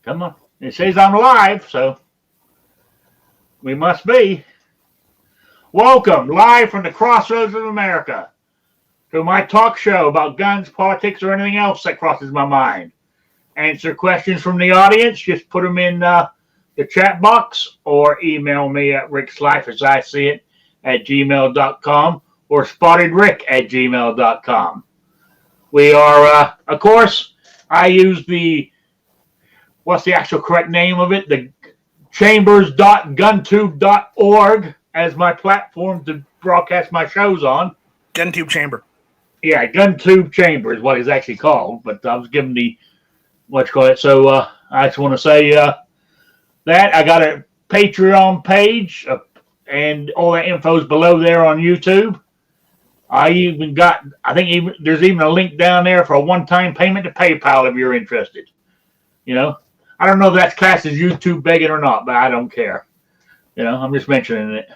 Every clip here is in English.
Come on. It says I'm live, so we must be. Welcome, live from the crossroads of America, to my talk show about guns, politics, or anything else that crosses my mind. Answer questions from the audience. Just put them in the chat box or email me at rickslife at gmail.com or spottedrick at gmail.com. We are, of course, I use what's the actual correct name of it? The chambers.guntube.org as my platform to broadcast my shows on. GunTube Chamber. Yeah, GunTube Chamber is what it's actually called, but I was given the what you call it. So I just want to say that I got a Patreon page, and all that info is below there on YouTube. I think even there's even a link down there for a one-time payment to PayPal if you're interested. You know, I don't know if that's classed as YouTube begging or not, but I don't care. I'm just mentioning it.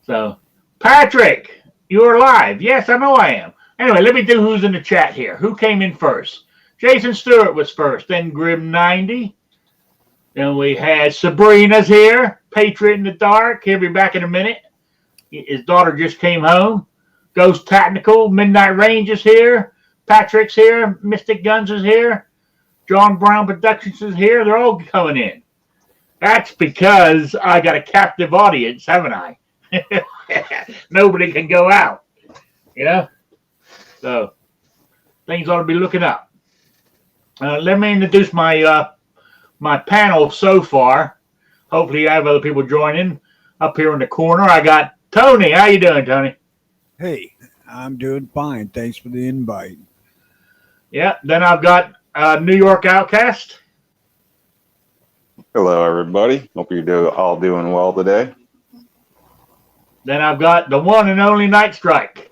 So, Patrick, you're live. Yes, I know I am. Anyway, let me do who's in the chat here. Who came in first? Jason Stewart was first, then Grim90. Then we had Sabrina's here, Patriot in the Dark. He'll be back in a minute. His daughter just came home. Ghost Tactical, Midnight Range is here. Patrick's here. Mystic Guns is here. John Brown Productions is here. They're all coming in. That's because I got a captive audience, haven't I? Nobody can go out, So things ought to be looking up. Let me introduce my my panel so far. Hopefully, I have other people joining. Up here in the corner, I got Tony. How you doing, Tony? Hey, I'm doing fine. Thanks for the invite. Yeah. Then I've got New York Outcast. Hello, everybody. Hope you're all doing well today. Then I've got the one and only Night Strike.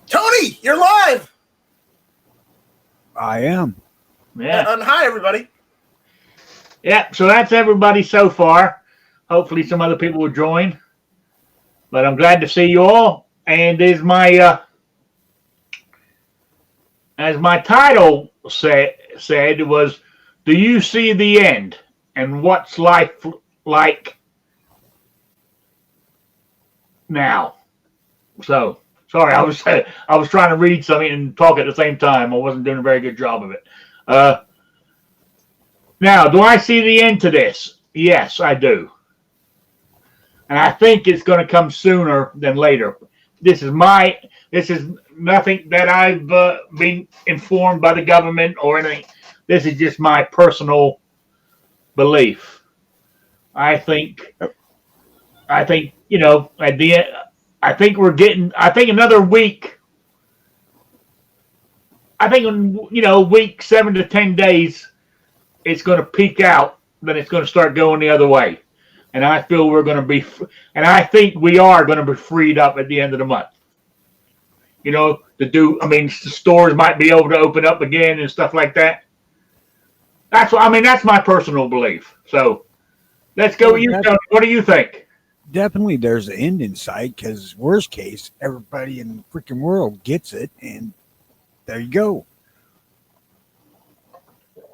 Tony, you're live. I am. Yeah. And hi, everybody. Yeah. So that's everybody so far. Hopefully, some other people will join. But I'm glad to see you all. And as my title said was, do you see the end? And what's life like now? So sorry, I was trying to read something and talk at the same time. I wasn't doing a very good job of it. Now, do I see the end to this? Yes, I do. And I think it's going to come sooner than later. This is nothing that I've been informed by the government or anything. This is just my personal belief. I think at the end, I think another week. I think week 7 to 10 days, it's going to peak out. Then it's going to start going the other way. And I feel we're going to be, and I think we are going to be freed up at the end of the month. The stores might be able to open up again and stuff like that. That's my personal belief. So let's go with you, Tony. What do you think? Definitely there's an end in sight because worst case, everybody in the freaking world gets it. And there you go.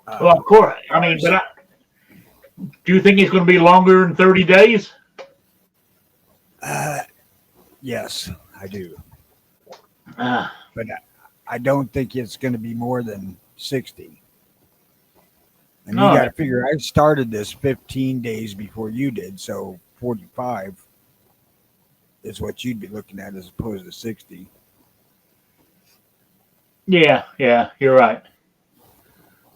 Well, of course. Do you think it's going to be longer than 30 days? Yes, I do. But I don't think it's going to be more than 60. And you got to figure, I started this 15 days before you did, so 45 is what you'd be looking at as opposed to 60. Yeah, you're right.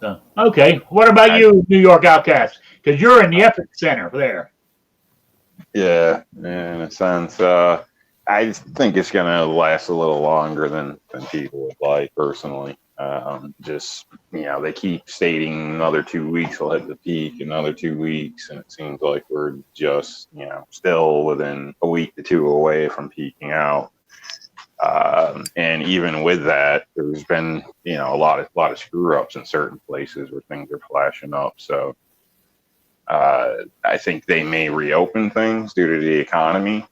So, okay, what about you, New York Outcast? Because you're in the epicenter there. Yeah, in a sense. I think it's going to last a little longer than people would like, personally. They keep stating another 2 weeks will hit the peak, another 2 weeks, and it seems like we're just, still within a week to two away from peaking out. And even with that, there's been, a lot of screw ups in certain places where things are flashing up. So I think they may reopen things due to the economy.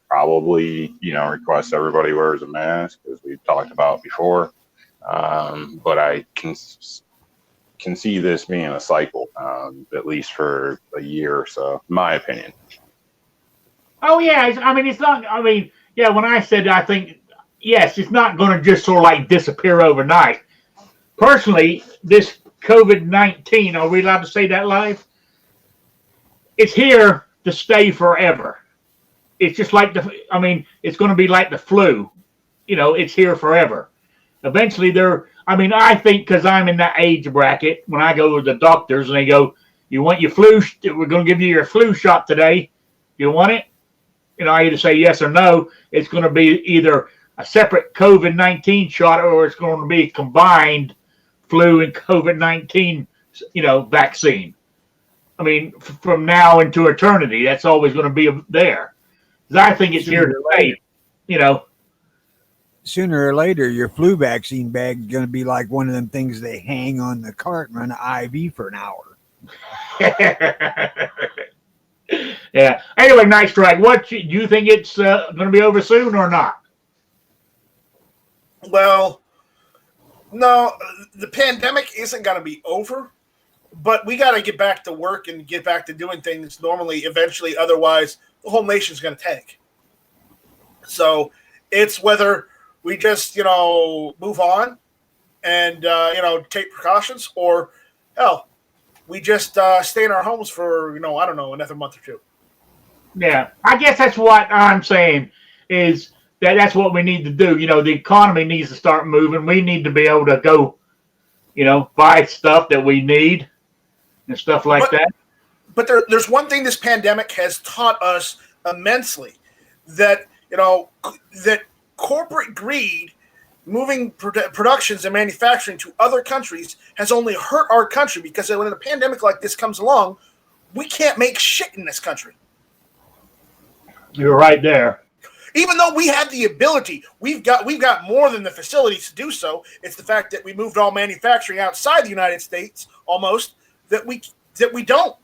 Probably, request everybody wears a mask, as we've talked about before. But I can can see this being a cycle, at least for a year or so, in my opinion. Oh yeah, I mean, it's not. I mean, yeah. When I said, I think yes, it's not going to just sort of like disappear overnight. Personally, this COVID-19, are we allowed to say that live? It's here to stay forever. It's just like I mean, it's going to be like the flu. You know, it's here forever. Eventually, I think because I'm in that age bracket, when I go to the doctors and they go, you want your flu, we're going to give you your flu shot today. You want it? You know, I either say yes or no. It's going to be either a separate COVID-19 shot or it's going to be a combined flu and COVID-19, vaccine. I mean, from now into eternity, that's always going to be there. Because I think it's here to stay, Sooner or later, your flu vaccine bag is going to be like one of them things they hang on the cart and run an IV for an hour. Yeah. Anyway, Night Strike, do you think it's going to be over soon or not? Well, no, the pandemic isn't going to be over, but we got to get back to work and get back to doing things normally eventually. Otherwise, the whole nation's going to tank. So it's whether we just, move on and, take precautions, or hell, we just stay in our homes for, I don't know, another month or two. Yeah, I guess that's what I'm saying is that's what we need to do. The economy needs to start moving. We need to be able to go, buy stuff that we need and stuff like that. But there's one thing this pandemic has taught us immensely, that, that corporate greed, moving productions and manufacturing to other countries, has only hurt our country, because when a pandemic like this comes along, we can't make shit in this country. You're right there. Even though we have the ability, we've got more than the facilities to do so. It's the fact that we moved all manufacturing outside the United States almost that we don't.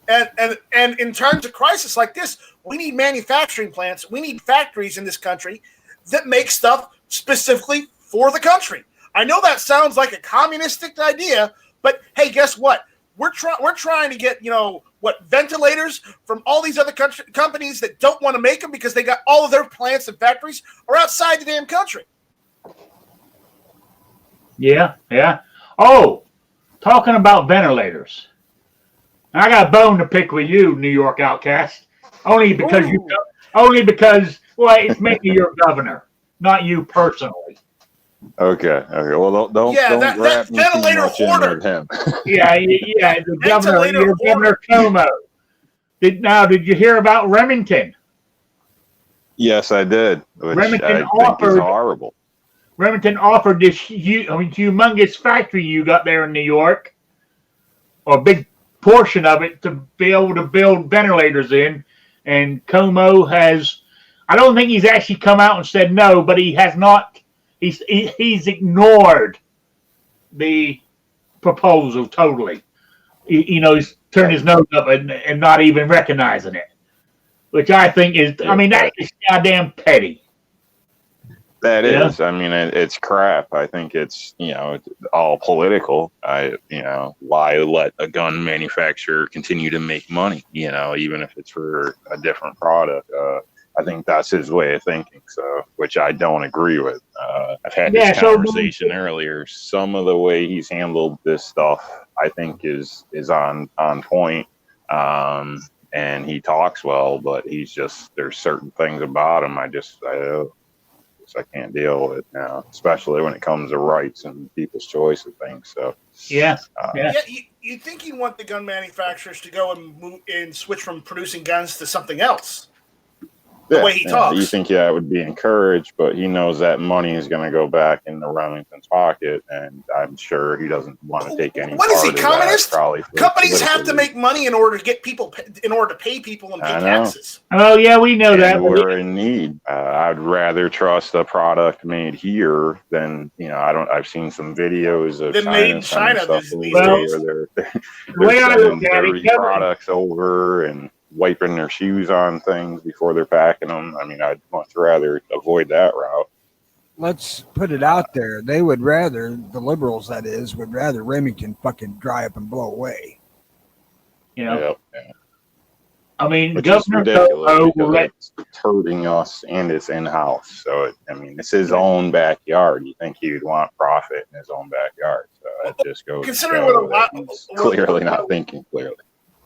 And in terms of crisis like this, we need manufacturing plants. We need factories in this country that make stuff specifically for the country. I know that sounds like a communistic idea, but hey, guess what? We're trying to get, ventilators from all these other companies that don't want to make them because they got all of their plants and factories are outside the damn country. Yeah. Oh, talking about ventilators. I got a bone to pick with you, New York Outcast. Only because it's mainly your governor, not you personally. Okay. Well, don't that wrap me too ventilator much in hoarder. with him. Yeah. The Governor Cuomo. Did you hear about Remington? Yes, I did. Which Remington I think offered- is horrible. Remington offered this humongous factory you got there in New York, or a big portion of it, to be able to build ventilators in. And Cuomo I don't think he's actually come out and said no, but he has not. He's ignored the proposal totally. He's turned his nose up and not even recognizing it, which I think is. I mean, that is goddamn petty. That is. I mean, it's crap. I think it's, it's all political. Why let a gun manufacturer continue to make money, even if it's for a different product? I think that's his way of thinking, which I don't agree with. I've had this conversation earlier. Some of the way he's handled this stuff, I think, is on point. And he talks well, but there's certain things about him I can't deal with it now, especially when it comes to rights and people's choice of things. So you think you want the gun manufacturers to go and move and switch from producing guns to something else? The way he talks. You think it would be encouraged, but he knows that money is going to go back into Remington's pocket, and I'm sure he doesn't want to take any. What is he, communist? Companies have to reasons. make money in order to get people, in order to pay people and pay taxes. Oh yeah, we know that. We're in need. I'd rather trust a product made here than I've seen some videos of made in China stuff these where days. they're sending dirty products over and wiping their shoes on things before they're packing them. I mean, I'd much rather avoid that route. let's put it out there. They would rather, the liberals that is, would rather Remington fucking dry up and blow away. You know, Yep, yeah. I mean, Which is Governor ridiculous Cuomo will because let it's hurting us and it's in house. So I mean, it's his own backyard. You think he would want profit in his own backyard? So that just goes. Considering what a lot, he's clearly not thinking clearly.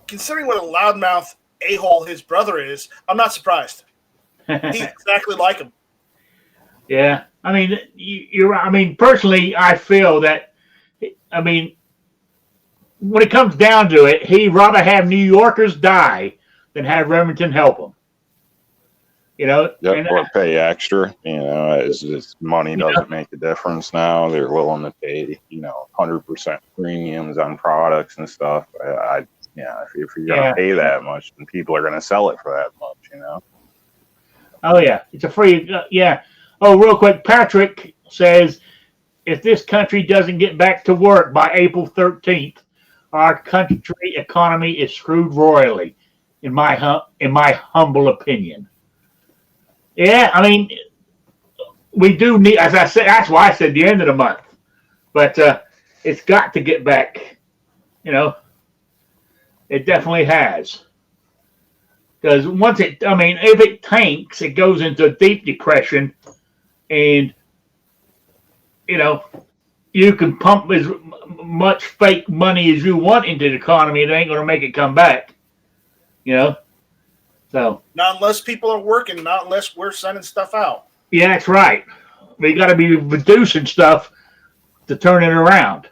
considering what a loudmouth a-hole his brother is, I'm not surprised. He's exactly like him. Yeah, I mean, you're right. I mean, personally, I feel that. I mean, when it comes down to it, he'd rather have New Yorkers die than have Remington help them. You know, Yep, and, or pay extra. You know, as money doesn't make a difference now. They're willing to pay, 100% premiums on products and stuff. If you're gonna pay that much, then people are gonna sell it for that much. Oh yeah, it's a free. Yeah. Oh, real quick, Patrick says, if this country doesn't get back to work by April 13th, our country economy is screwed royally, in my humble opinion. Yeah, I mean, we do need, as I said, that's why I said the end of the month. But it's got to get back. It definitely has. Because if it tanks, it goes into a deep depression, and you can pump as much fake money as you want into the economy. It ain't going to make it come back. So not unless people are working, not unless we're sending stuff out. Yeah, that's right. We got to be reducing stuff to turn it around.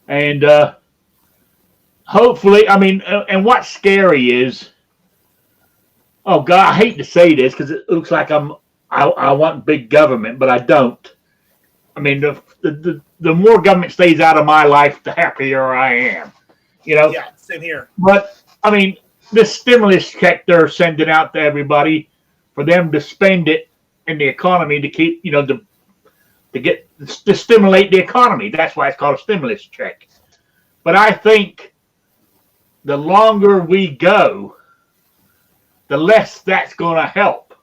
And hopefully, and what's scary is, oh God, I hate to say this because it looks like I want big government, but I don't. I mean, the more government stays out of my life, the happier I am. Yeah, same here. But I mean, this stimulus check they're sending out to everybody for them to spend it in the economy to keep, to stimulate the economy. That's why it's called a stimulus check. But I think the longer we go, the less that's going to help.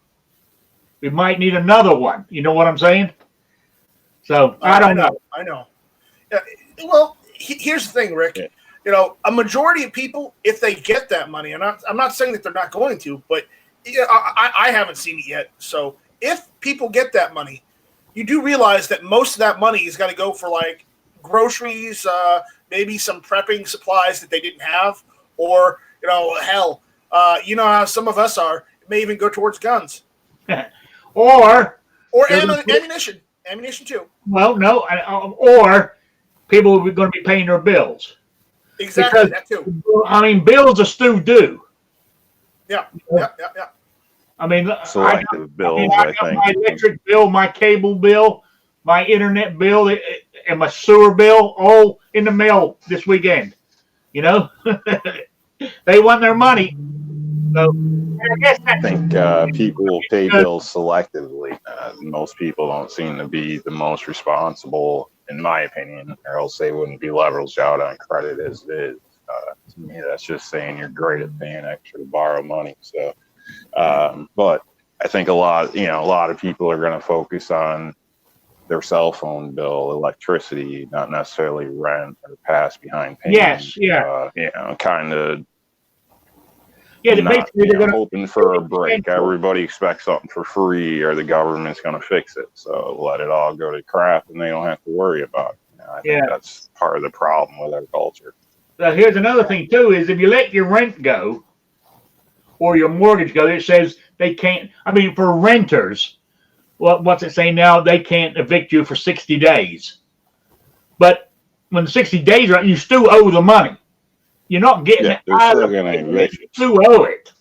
We might need another one. You know what I'm saying? So I don't know. I know. Well, here's the thing, Rick. Yeah. A majority of people, if they get that money, and I'm not saying that they're not going to, but I haven't seen it yet. So if people get that money, you do realize that most of that money is going to go for like groceries, maybe some prepping supplies that they didn't have, or hell, how some of us are. It may even go towards guns, or ammunition too. Well, no, or people are going to be paying their bills. Exactly, because, that too. Bills are still due. Yeah. Selective bills, I got my electric bill, my cable bill, my internet bill, and my sewer bill all in the mail this weekend. They want their money. So I guess I think people pay bills selectively. Most people don't seem to be the most responsible, in my opinion, or else they wouldn't be leveraged out on credit as it is. To me, that's just saying you're great at paying extra to borrow money. So, but I think a lot of people are going to focus on their cell phone bill, electricity, not necessarily rent or pass behind payments. Yes, yeah. Kind of. Yeah, basically they're hoping for a break. Everybody expects something for free, or the government's going to fix it. So let it all go to crap, and they don't have to worry about it. I think that's part of the problem with our culture. Here's another thing too: is if you let your rent go or your mortgage go, it says they can't. For renters, what's it say now? They can't evict you for 60 days. But when the 60 days are, you still owe the money. You're not getting it out of it. You still owe it.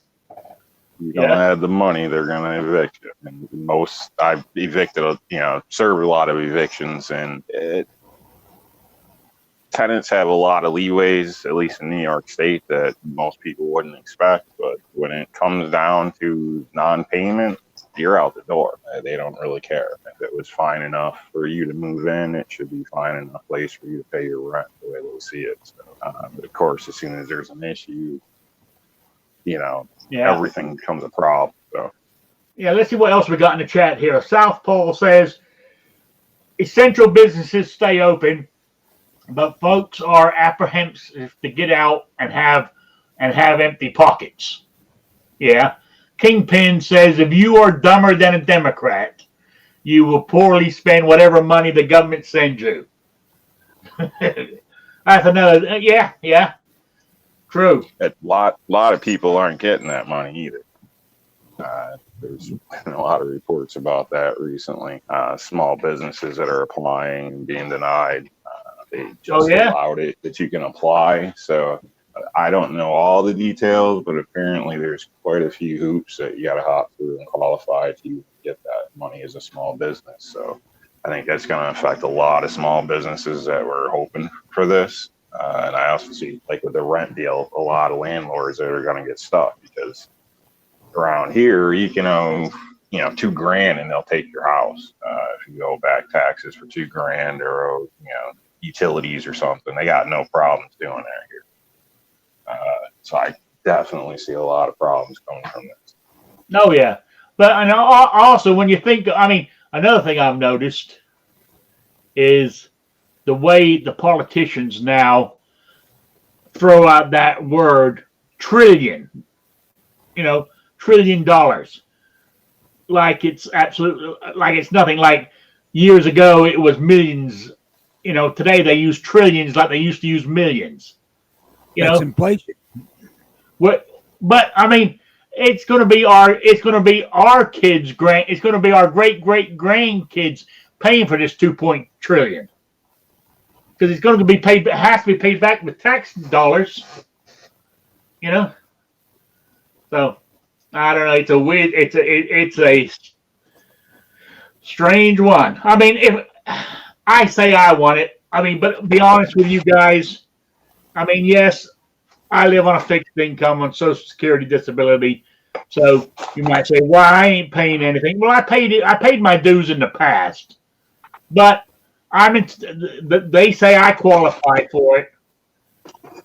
You don't have the money, they're going to evict you. And I've evicted, served a lot of evictions, and tenants have a lot of leeways, at least in New York State, that most people wouldn't expect. But when it comes down to non-payment, you're out the door. They don't really care. If it was fine enough for you to move in, it should be fine enough place for you to pay your rent the way they see it. So, but of course, as soon as there's an issue, everything becomes a problem. So Yeah, let's see what else we got in the chat here. South Pole says essential businesses stay open, but folks are apprehensive to get out and have empty pockets. Yeah. Kingpin says if you are dumber than a Democrat, you will poorly spend whatever money the government sends you. That's another. Yeah. True. A lot of people aren't getting that money either. There's been a lot of reports about that recently. Small businesses that are applying and being denied. They just allowed it that you can apply. So I don't know all the details, but apparently there's quite a few hoops that you got to hop through and qualify to get that money as a small business. So I think that's going to affect a lot of small businesses that were hoping for this. And I also see, like with the rent deal, a lot of landlords that are going to get stuck because around here you can owe, $2,000 and they'll take your house. If you owe back taxes for $2,000 or owe, utilities or something, they got no problems doing that here. So I definitely see a lot of problems coming from this. Oh yeah, but and also when you think, another thing I've noticed is the way the politicians now throw out that word trillion, $1 trillion, like it's absolutely, like it's nothing. Like years ago it was millions. Today they use trillions like they used to use millions. That's inflation. What? But it's going to be our kids' it's going to be our great grandkids paying for this 2 trillion because it's going to be paid. It has to be paid back with tax dollars. So I don't know. It's a weird. It's a strange one. If I say I want it, but to be honest with you guys, yes, I live on a fixed income on Social Security disability. So you might say, well, I ain't paying anything. Well, I paid my dues in the past, but they say I qualify for it.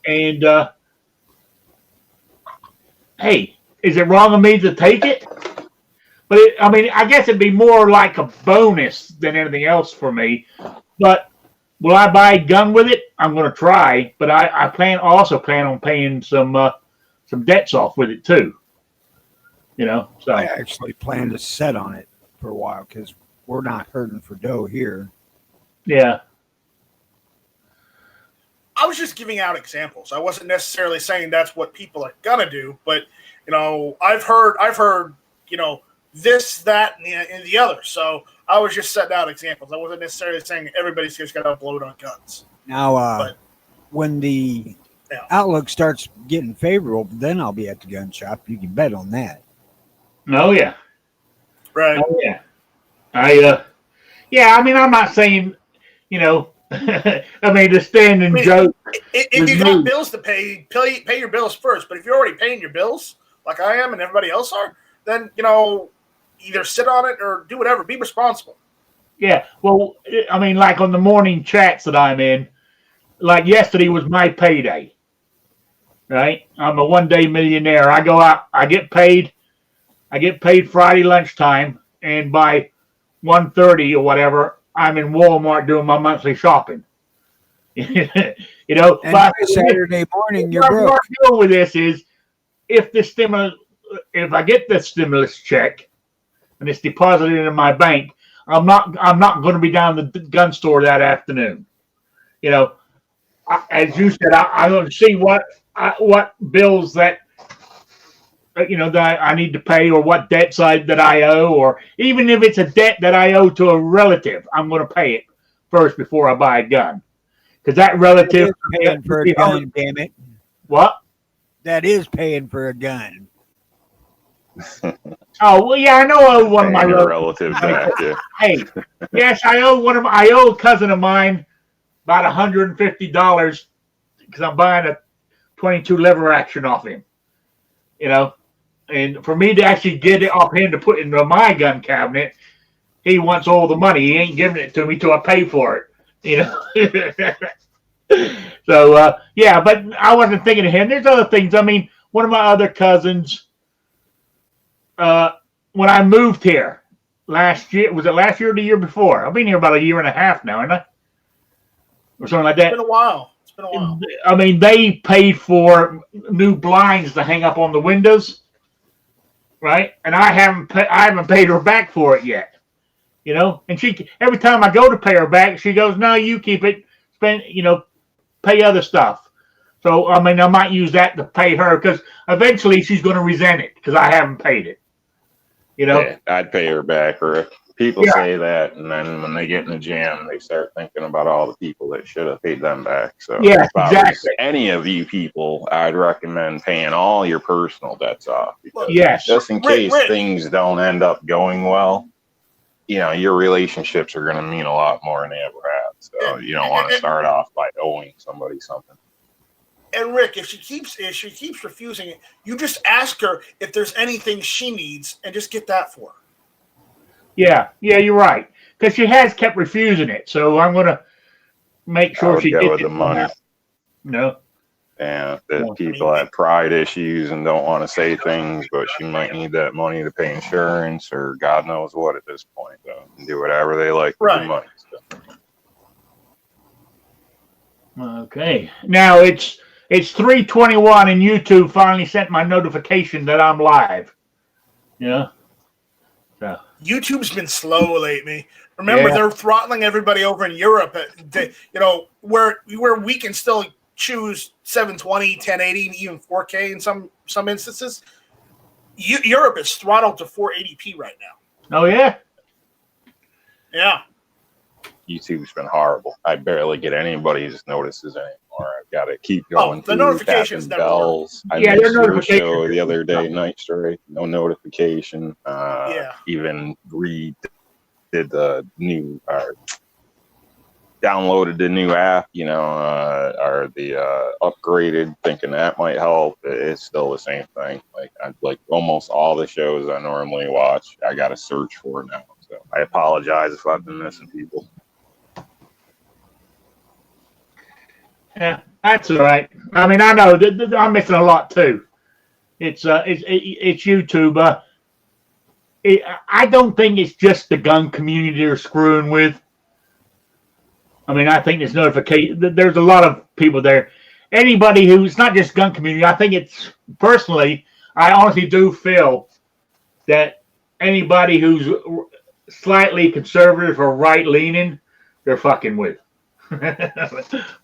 And hey, is it wrong of me to take it? But I guess it'd be more like a bonus than anything else for me. But will I buy a gun with it? I'm going to try, but I also plan on paying some debts off with it too. So I actually plan to set on it for a while because we're not hurting for dough here. Yeah. I was just giving out examples. I wasn't necessarily saying that's what people are gonna do, but I've heard this, that, and the other. So I was just setting out examples. I wasn't necessarily saying everybody's just got to upload on guns. Now, when the outlook starts getting favorable, then I'll be at the gun shop. You can bet on that. Oh yeah. Right. Oh yeah. I'm not saying, the standing joke. If you got bills to pay your bills first. But if you're already paying your bills, like I am and everybody else are, then either sit on it or do whatever. Be responsible. Yeah. Well, like on the morning chats that I'm in, like yesterday was my payday. Right? I'm a one-day millionaire. I go out, I get paid Friday lunchtime, and by 1:30 or whatever, I'm in Walmart doing my monthly shopping. And by Saturday morning, you're broke. What I'm doing with this is, if I get this stimulus check and it's deposited in my bank, I'm not going to be down the gun store that afternoon. As you said, I'm going to see what bills that that I need to pay, or what debts that I owe, or even if it's a debt that I owe to a relative, I'm going to pay it first before I buy a gun, because that relative is paying for a gun. Damn it! What? That is paying for a gun. Oh well, yeah, I know I owe one of my relatives back. Yeah. Hey, yes, I owe a cousin of mine about $150 because I'm buying a 22 lever action off him. And for me to actually get it off him to put into my gun cabinet, he wants all the money. He ain't giving it to me till I pay for it. So yeah, but I wasn't thinking of him. There's other things. One of my other cousins, when I moved here last year, was it last year or the year before? I've been here about a year and a half now, haven't I? Or something like It's that. been a while. It's been a while. I mean, they paid for new blinds to hang up on the windows, right? And I haven't paid her back for it yet. You know, and she every time I go to pay her back, she goes, "No, you keep it. Spend, pay other stuff." So I mean, I might use that to pay her because eventually she's going to resent it because I haven't paid it. You know, Yeah, I'd pay her back. Or people Yeah. say that, and then when they get in the jam, they start thinking about all the people that should have paid them back. So Yeah, if I was exactly. any of you people, I'd recommend paying all your personal debts off. Because Yes. just in Rick, case things don't end up going well, your relationships are going to mean a lot more than they ever have. So you don't want to start off by owing somebody something. And Rick, if she keeps refusing it, you just ask her if there's anything she needs and just get that for her. Yeah, you're right because she has kept refusing it. So I'm going to make I sure would she go gets with it. the money. No. And that people have pride issues and don't want to say things, but she might need that money to pay insurance or God knows what at this point. So do whatever they like with the Right. money. So. Okay. Now it's 3:21 and YouTube finally sent my notification that I'm live. Yeah. So. YouTube's been slow lately. Remember, Yeah. they're throttling everybody over in Europe. Where we can still choose 720, 1080, and even 4K in some instances. Europe is throttled to 480p right now. Oh yeah. Yeah. YouTube's been horrible. I barely get anybody's notices anymore. I've got to keep going. The through notifications tapping never work. bells. I Yeah, missed their your notifications show the other day, no. Night Strike. No notification. Yeah. Even redid the new, downloaded the new app, or the upgraded, thinking that might help. It's still the same thing. Like almost all the shows I normally watch, I got to search for now. So I apologize if I've been missing people. Yeah, that's all right. I mean, I know that I'm missing a lot too. It's YouTube. I don't think it's just the gun community they're screwing with. I mean, I think there's notification. There's a lot of people there. Anybody who's not just gun community. I think it's personally. I honestly do feel that anybody who's slightly conservative or right leaning, they're fucking with.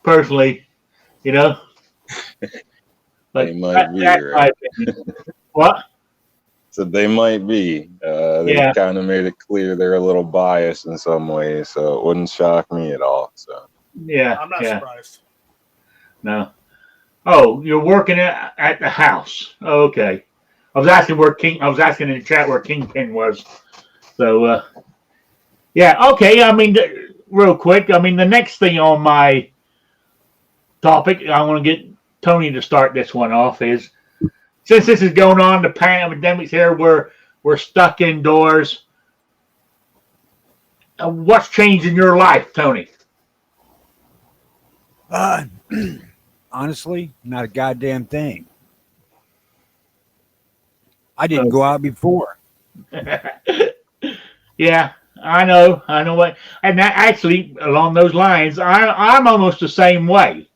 Personally, but They might be, that's my opinion. What? So they might be. They kind of made it clear they're a little biased in some ways, so it wouldn't shock me at all. So Yeah, I'm not yeah. surprised. No. Oh, you're working at the house. Oh, okay. I was asking in the chat where Kingpin was. So, yeah. Okay. I mean, real quick. I mean, the next thing on my topic, I want to get Tony to start this one off is since this is going on, the pandemic's here, we're stuck indoors. What's changed in your life, Tony? Honestly, not a goddamn thing. I didn't go out before. Yeah, I know what, and that actually along those lines, I'm almost the same way.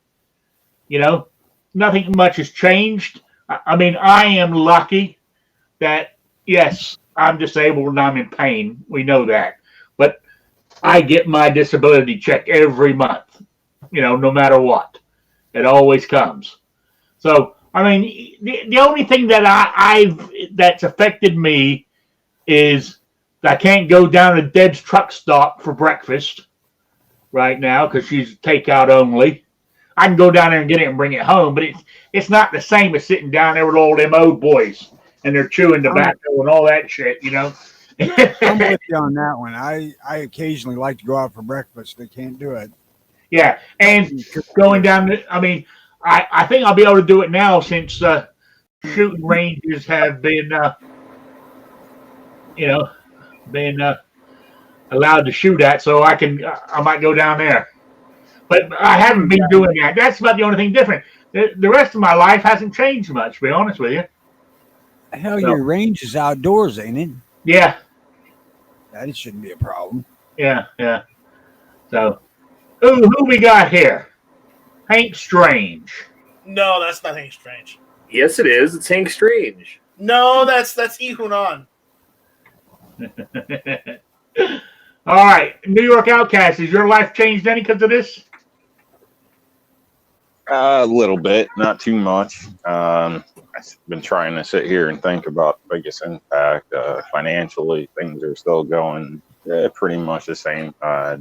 Nothing much has changed. I mean, I am lucky that yes, I'm disabled and I'm in pain. We know that, but I get my disability check every month. No matter what, it always comes. So I mean, the only thing that that's affected me is I can't go down to Deb's truck stop for breakfast right now because she's takeout only. I can go down there and get it and bring it home, but it's not the same as sitting down there with all them old boys and they're chewing tobacco and all that shit, I'm with you on that one. I occasionally like to go out for breakfast. They can't do it. Yeah, and going down, I mean, I think I'll be able to do it now since shooting ranges have been, allowed to shoot at, so I might go down there. But I haven't been doing that. That's about the only thing different. The rest of my life hasn't changed much, to be honest with you. Hell, your range is outdoors, ain't it? Yeah, That shouldn't be a problem. yeah. So, who we got here? Hank Strange. No, that's nothing strange. Yes, it is. It's Hank Strange. No, that's Ihunan. All right, New York Outcast. Has your life changed any because of this? A little bit, not too much. I've been trying to sit here and think about the biggest impact. Financially, things are still going pretty much the same.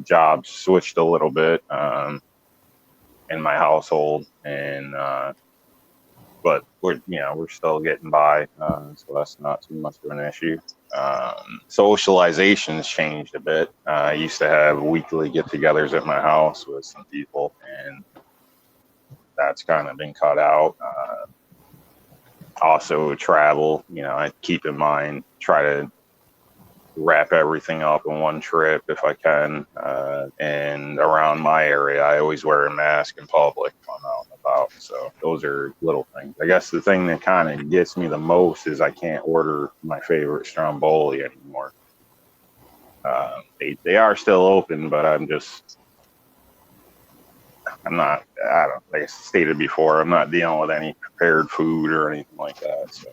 Jobs switched a little bit in my household, and but we're still getting by, so that's not too much of an issue. Socialization's changed a bit. I used to have weekly get-togethers at my house with some people, and that's kind of been cut out. Also travel, I keep in mind, try to wrap everything up in one trip if I can. And around my area, I always wear a mask in public if I'm out and about. So those are little things. I guess the thing that kind of gets me the most is I can't order my favorite Stromboli anymore. They are still open, but like I stated before, I'm not dealing with any prepared food or anything like that. So,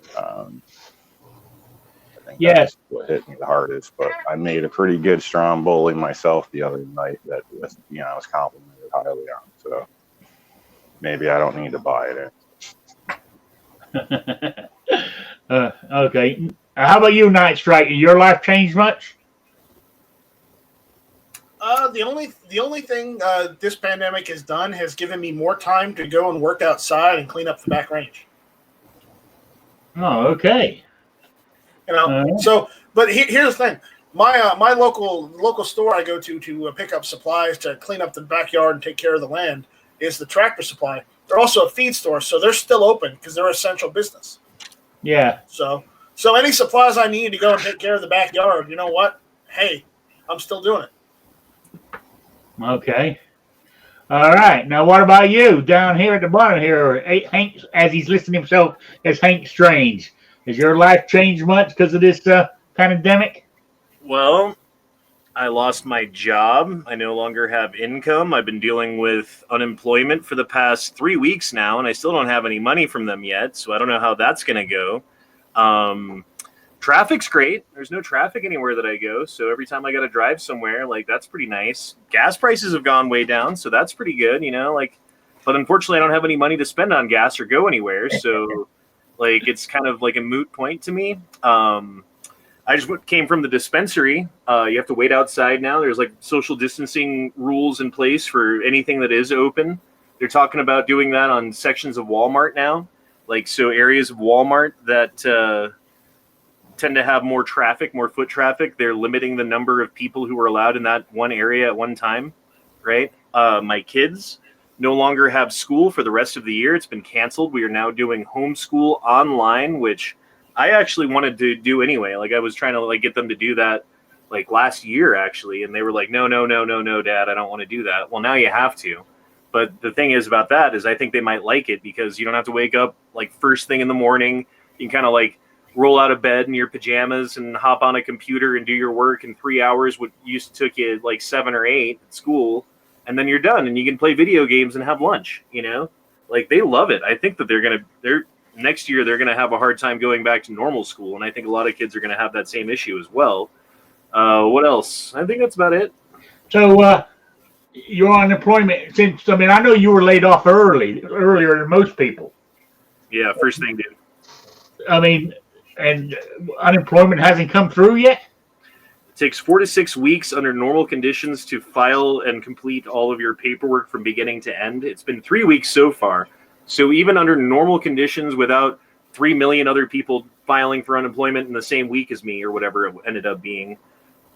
I think that's what hit me the hardest. But I made a pretty good Stromboli myself the other night that I was complimented highly on. So maybe I don't need to buy it. Okay. How about you, Night Strike? Your life changed much? The only thing this pandemic has done has given me more time to go and work outside and clean up the back range. Oh, okay. So, but here's the thing: my local store I go to pick up supplies to clean up the backyard and take care of the land is the Tractor Supply. They're also a feed store, so they're still open because they're essential business. Yeah. So any supplies I need to go and take care of the backyard, you know what? Hey, I'm still doing it. Okay. All right. Now, what about you down here at the bottom here, Hank, as he's listing himself as Hank Strange? Has your life changed much because of this pandemic? Well, I lost my job. I no longer have income. I've been dealing with unemployment for the past 3 weeks now, and I still don't have any money from them yet. So I don't know how that's going to go. Traffic's great. There's no traffic anywhere that I go. So every time I got to drive somewhere, that's pretty nice. Gas prices have gone way down. So that's pretty good, but unfortunately I don't have any money to spend on gas or go anywhere. So it's kind of like a moot point to me. I just came from the dispensary. You have to wait outside now. There's social distancing rules in place for anything that is open. They're talking about doing that on sections of Walmart now. So areas of Walmart that, tend to have more traffic, more foot traffic. They're limiting the number of people who are allowed in that one area at one time, right? My kids no longer have school for the rest of the year. It's been canceled. We are now doing homeschool online, which I actually wanted to do anyway. I was trying to get them to do that last year actually, and they were like, no, Dad, I don't want to do that. Well, now you have to. But the thing is about that is I think they might like it because you don't have to wake up first thing in the morning. You can kind of roll out of bed in your pajamas and hop on a computer and do your work in 3 hours, what used to took you 7 or 8 at school, and then you're done and you can play video games and have lunch. They love it. I think that next year they're gonna have a hard time going back to normal school, and I think a lot of kids are gonna have that same issue as well. What else? I think that's about it. So you're on unemployment since I know you were laid off earlier than most people. Yeah, first thing, dude. And unemployment hasn't come through yet? It takes 4 to 6 weeks under normal conditions to file and complete all of your paperwork from beginning to end. It's been 3 weeks so far. So even under normal conditions, without 3 million other people filing for unemployment in the same week as me or whatever it ended up being,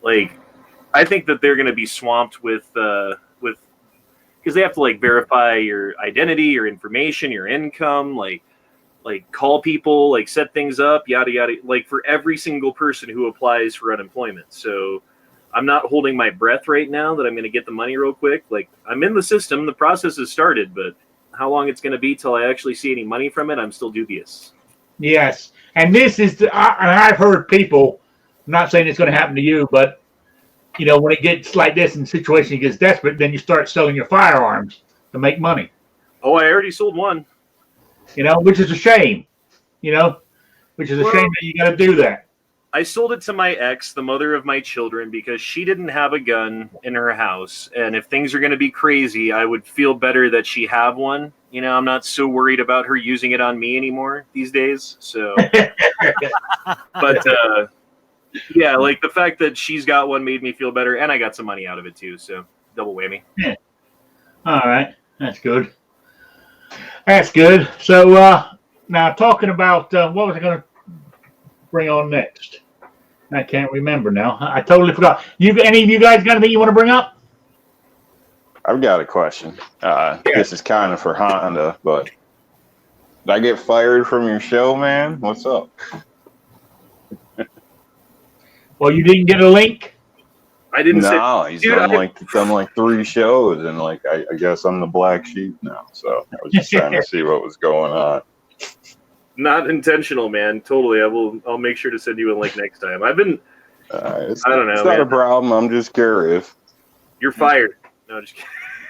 I think that they're going to be swamped with because they have to verify your identity, your information, your income, call people, set things up, yada, yada, for every single person who applies for unemployment. So I'm not holding my breath right now that I'm going to get the money real quick. I'm in the system. The process has started, but how long it's going to be till I actually see any money from it, I'm still dubious. Yes. And this is, and I've heard people I'm not saying it's going to happen to you, but you know, when it gets like this and the situation gets desperate, then you start selling your firearms to make money. Oh, I already sold one. You know, which is a shame. You know, which is a shame that you got to do that. I sold it to my ex, the mother of my children, because she didn't have a gun in her house. And if things are going to be crazy, I would feel better that she have one. You know, I'm not so worried about her using it on me anymore these days. So, but yeah, like the fact that she's got one made me feel better, and I got some money out of it too. So, double whammy. Yeah. All right, that's good. That's good. So now talking about what was I going to bring on next? I can't remember now. I totally forgot. Any of you guys got anything you want to bring up? I've got a question. This is kind of for Honda, but did I get fired from your show, man? What's up? Well, you didn't get a link? I didn't say. No, he's Dude, done like 3 shows, and like I guess I'm the black sheep now. So I was just trying to see what was going on. Not intentional, man. Totally. I'll make sure to send you a link next time. I've been. I don't know. It's man. not a problem. I'm just curious. You're fired. No, just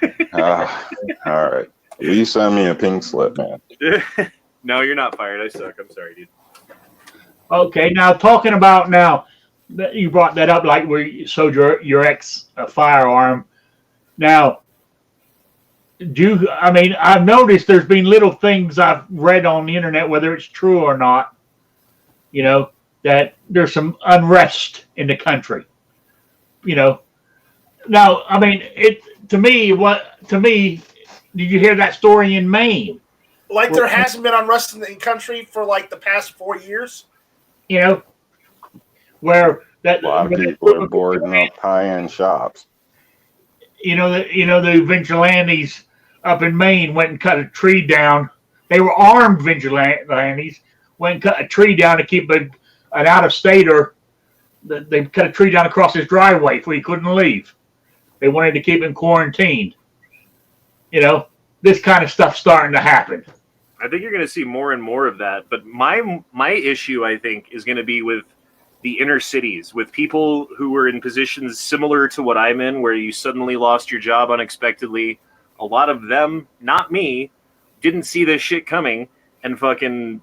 kidding. All right. At least send me a pink slip, man. No, you're not fired. I suck. I'm sorry, dude. Okay, now talking about now that you brought that up, like where you sold your ex a firearm. Now, I've noticed there's been little things I've read on the internet, whether it's true or not, you know, that there's some unrest in the country, you know. Now, I mean, to me, did you hear that story in Maine? Like there hasn't been unrest in the country for like the past 4 years. You know, where that A lot of people are boarding up high-end shops. You know, the vigilantes up in Maine went and cut a tree down. They were armed vigilantes, went and cut a tree down to keep an out-of-stater. They cut a tree down across his driveway so he couldn't leave. They wanted to keep him quarantined. You know, this kind of stuff's starting to happen. I think you're going to see more and more of that. But my issue, I think, is going to be with the inner cities, with people who were in positions similar to what I'm in, where you suddenly lost your job unexpectedly. A lot of them, not me, didn't see this shit coming and didn't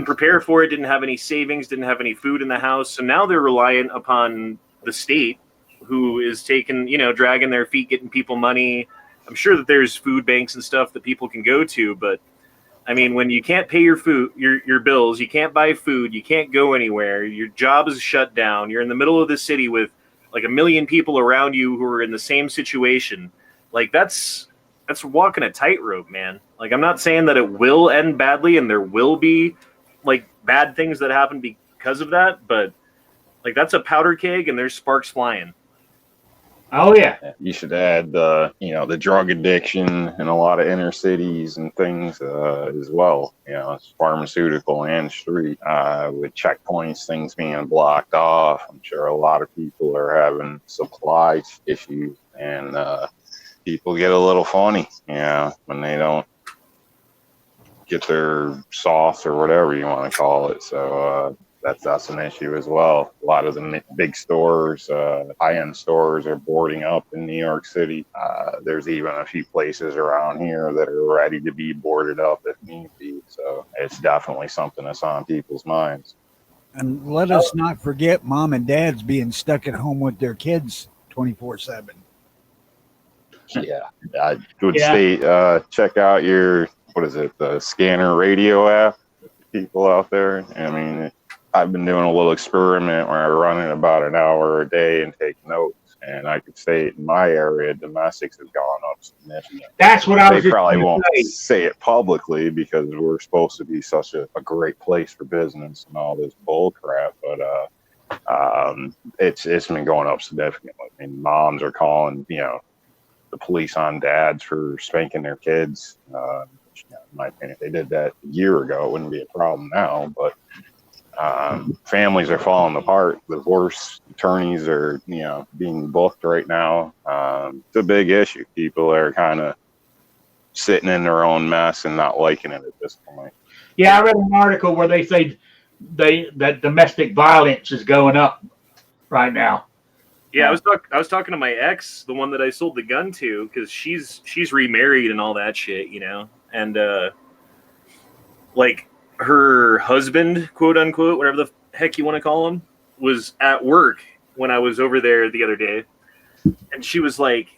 prepare for it, didn't have any savings, didn't have any food in the house. So now they're reliant upon the state, who is dragging their feet, getting people money. I'm sure that there's food banks and stuff that people can go to, but I mean, when you can't pay your food, your bills, you can't buy food, you can't go anywhere, your job is shut down, you're in the middle of the city with like 1 million people around you who are in the same situation. Like that's walking a tightrope, man. Like, I'm not saying that it will end badly and there will be like bad things that happen because of that, but like that's a powder keg and there's sparks flying. Oh yeah. You should add the drug addiction in a lot of inner cities and things as well. You know, it's pharmaceutical and street with checkpoints, things being blocked off. I'm sure a lot of people are having supply issues, and people get a little funny, when they don't get their sauce or whatever you want to call it. So that's an issue as well. A lot of the big stores, high-end stores, are boarding up in New York City. There's even a few places around here that are ready to be boarded up if need be. So it's definitely something that's on people's minds. And let us not forget mom and dad's being stuck at home with their kids 24/7. Yeah, I would say check out the Scanner Radio app. People out there. I mean, I've been doing a little experiment where I run it about an hour a day and take notes. And I could say in my area, domestics have gone up significantly. That's what I was. They probably won't say it publicly because we're supposed to be such a great place for business and all this bull crap. But it's been going up significantly. I mean, moms are calling, the police on dads for spanking their kids. In my opinion, if they did that a year ago, it wouldn't be a problem now. But families are falling apart. Divorce attorneys are, being booked right now. It's a big issue. People are kind of sitting in their own mess and not liking it at this point. Yeah, I read an article where they say that domestic violence is going up right now. Yeah, I was talking to my ex, the one that I sold the gun to, because she's remarried and all that shit, you know, and like her husband, quote unquote, whatever the heck you want to call him, was at work when I was over there the other day, and she was like,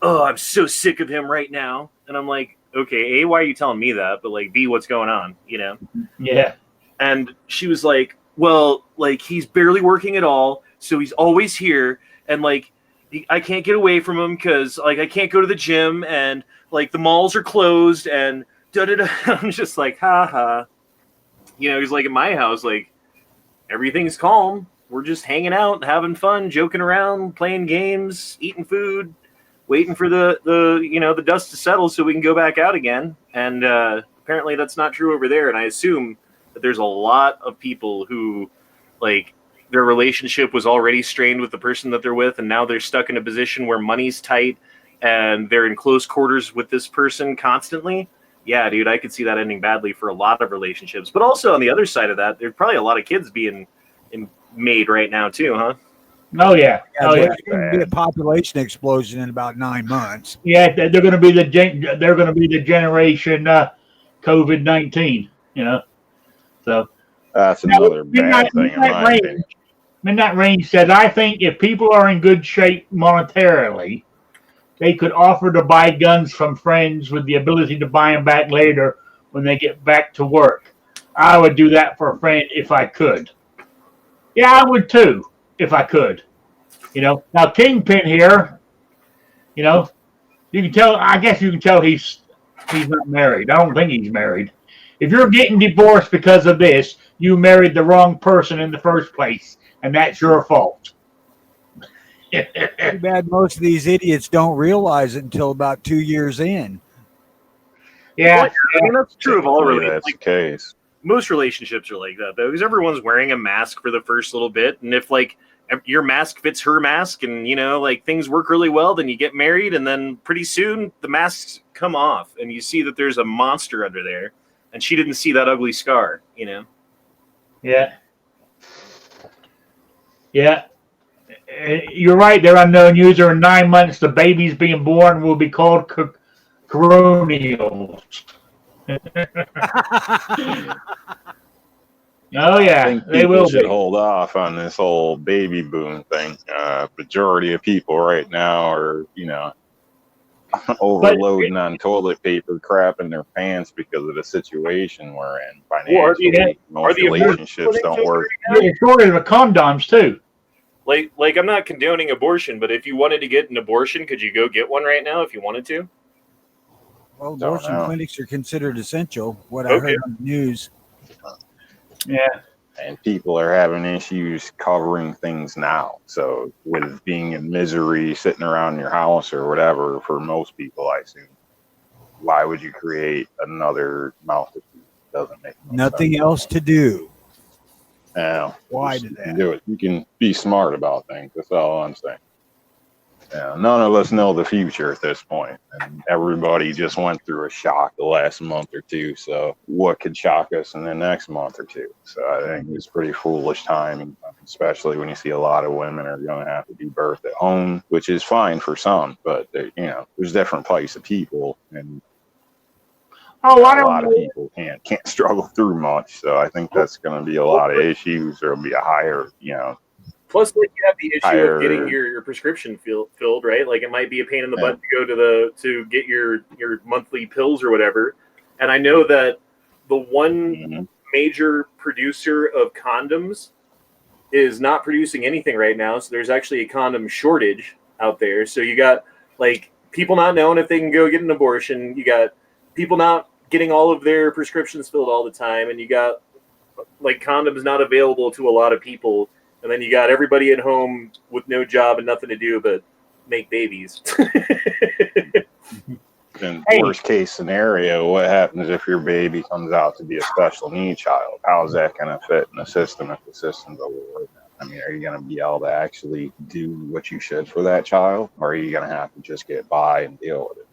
"Oh, I'm so sick of him right now," and I'm like, "Okay, A, why are you telling me that? But like, B, what's going on?" You know? Yeah. And she was like, "Well, like he's barely working at all, so he's always here, and like I can't get away from him because like I can't go to the gym, and like the malls are closed, and da da da." I'm just like, ha ha. You know, he's like, in my house, like everything's calm. We're just hanging out, having fun, joking around, playing games, eating food, waiting for the you know the dust to settle so we can go back out again. And apparently that's not true over there. And I assume that there's a lot of people who like their relationship was already strained with the person that they're with, and now they're stuck in a position where money's tight and they're in close quarters with this person constantly. Yeah, dude, I could see that ending badly for a lot of relationships. But also on the other side of that, there's probably a lot of kids being made right now too, huh? Oh yeah. Oh yeah. There's going to be a population explosion in about 9 months. Yeah. They're going to be the generation COVID-19. You know. So That's now, another bad thing in my opinion. Midnight Range says, I think if people are in good shape monetarily, they could offer to buy guns from friends with the ability to buy them back later when they get back to work. I would do that for a friend if I could. Yeah, I would too, if I could. You know, now Kingpin here, you know, you can tell, I guess you can tell he's not married. I don't think he's married. If you're getting divorced because of this, you married the wrong person in the first place, and that's your fault. Too bad most of these idiots don't realize it until about 2 years in. Yeah. Well, I mean, that's true of all Typically, relationships. that's the case. Most relationships are like that, though, because everyone's wearing a mask for the first little bit. And if, like, your mask fits her mask and, you know, like, things work really well, then you get married. And then pretty soon the masks come off and you see that there's a monster under there. And she didn't see that ugly scar, you know? Yeah. Yeah. You're right there, unknown user. In 9 months, the babies being born will be called coronials. Oh I yeah, think they people will should be. hold off on this whole baby boom thing. Majority of people right now are, you know, overloading on toilet paper, crap in their pants because of the situation we're in financially. Most relationships don't work. There's a shortage of condoms too. Like I'm not condoning abortion, but if you wanted to get an abortion, could you go get one right now if you wanted to? Well, Don't abortion know. clinics are considered essential, what I Okay. heard on the news. Yeah. And people are having issues covering things now. So with being in misery, sitting around your house or whatever, for most people, I assume, why would you create another mouth that doesn't make no Nothing sense? else to do. Yeah. Why Just do that? do it. You can be smart about things. That's all I'm saying. Yeah, none of us know the future at this point, and everybody just went through a shock the last month or two. So, what could shock us in the next month or two? So, I think it's pretty foolish timing, especially when you see a lot of women are going to have to do birth at home, which is fine for some, but you know, there's different types of people, and Oh, I a lot of don't. people can't struggle through much. So, I think that's going to be a lot of issues. There'll be a higher, you know. Plus, like you have the issue Higher- of getting your prescription filled, right? Like it might be a pain in the Yeah. butt to go to get your monthly pills or whatever. And I know that the one Mhm. major producer of condoms is not producing anything right now. So there's actually a condom shortage out there. So you got like people not knowing if they can go get an abortion. You got people not getting all of their prescriptions filled all the time, and you got like condoms not available to a lot of people. And then you got everybody at home with no job and nothing to do but make babies. And Hey. worst case scenario, what happens if your baby comes out to be a special need child? How's that going to fit in the system if the system's overworked? I mean, are you going to be able to actually do what you should for that child, or are you going to have to just get by and deal with it?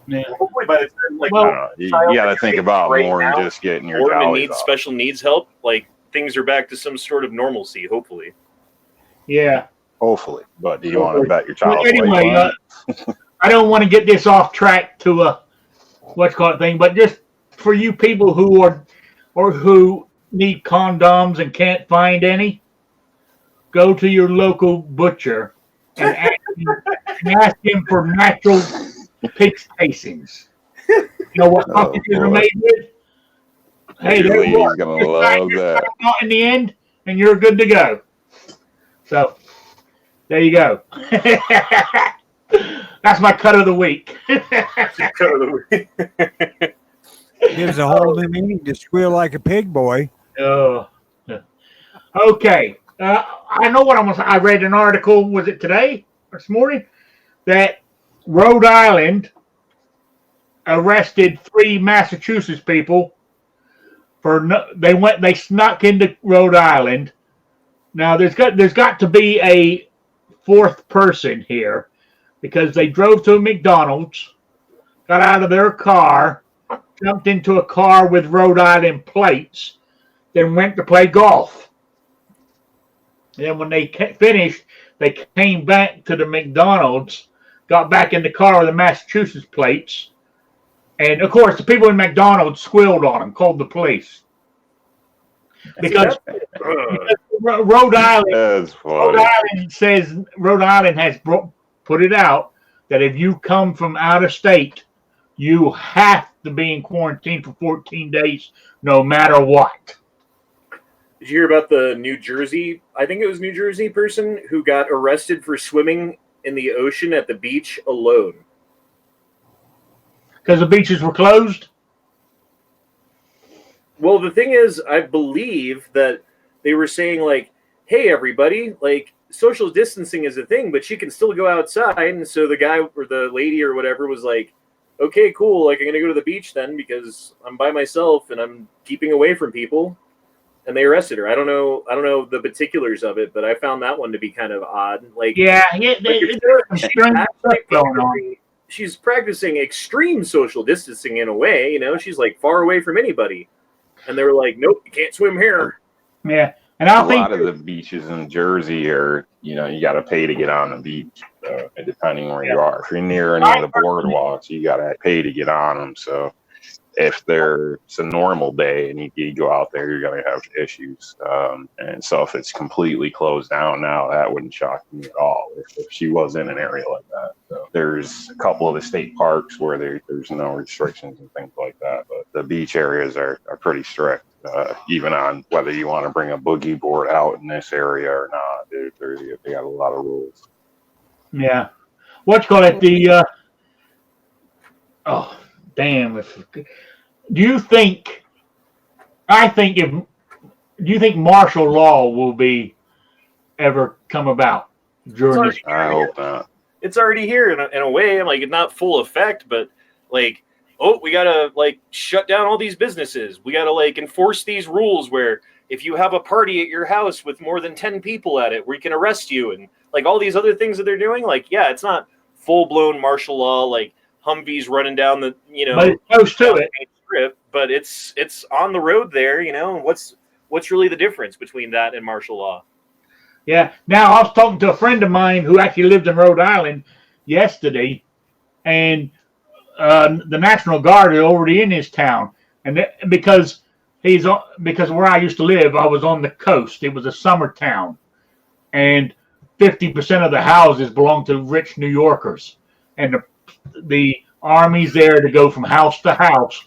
Yeah. Hopefully by the time like Well, I don't know. You got to think about right more now, than just getting your Orman jollies needs off. special needs help, like things are back to some sort of normalcy, hopefully. Yeah. Hopefully, but do you want to bet your Well, child's anyway, life on it? I don't want to get this off track to a what's called thing, but just for you people who are or who need condoms and can't find any, go to your local butcher and ask him for natural pig casings. You know what Oh, sausages are boy. made with? Hey, Your they're lady's gonna love that. not in the end, and you're good to go. So there you go. That's my cut of the week. Gives a whole new meaning to squeal like a pig, boy. Oh, okay. I know what I'm gonna say. I read an article, was it today or this morning, that Rhode Island arrested 3 Massachusetts people for they snuck into Rhode Island. Now there's got to be a 4th person here because they drove to a McDonald's, got out of their car, jumped into a car with Rhode Island plates, then went to play golf. And then when they finished, they came back to the McDonald's, got back in the car with the Massachusetts plates, and of course the people in McDonald's squealed on them, called the police. Because Rhode Island, That's Rhode funny. Island says Rhode Island has put it out that if you come from out of state, you have to be in quarantine for 14 days, no matter what. Did you hear about the New Jersey? I think it was New Jersey person who got arrested for swimming in the ocean at the beach alone. Because the beaches were closed? Well, the thing is, I believe that they were saying, like, hey, everybody, like, social distancing is a thing, but you can still go outside. And so the guy or the lady or whatever was like, okay, cool. Like, I'm going to go to the beach then because I'm by myself and I'm keeping away from people. And they arrested her. I don't know the particulars of it, but I found that one to be kind of odd. Like, Yeah, like there's some strange stuff going on. she's practicing extreme social distancing in a way. You know, she's like far away from anybody. And they were like, nope, you can't swim here. Yeah, and I A think lot of the beaches in Jersey are, you got to pay to get on the beach, depending where you are. If you're near any of the boardwalks, you got to pay to get on them. So if it's a normal day and you go out there, you're going to have issues. And so if it's completely closed down now, that wouldn't shock me at all if she was in an area like that. So there's a couple of the state parks where there's no restrictions and things like that. But the beach areas are pretty strict, even on whether you want to bring a boogie board out in this area or not. They got a lot of rules. yeah. What's called it? The oh damn! Do you think? Do you think martial law will be ever come about during this? I hope not. It's already here in a way. Like, it's not full effect, but like, oh, we gotta like shut down all these businesses. We gotta like enforce these rules where if you have a party at your house with more than 10 people at it, we can arrest you, and like all these other things that they're doing. Like, yeah, it's not full blown martial law, like Humvees running down the But it's close to it. strip, but it's on the road there. And what's really the difference between that and martial law? Yeah. Now I was talking to a friend of mine who actually lived in Rhode Island yesterday, and the National Guard is already in his town, and because where I used to live, I was on the coast. It was a summer town, and 50% of the houses belong to rich New Yorkers, and the army's there to go from house to house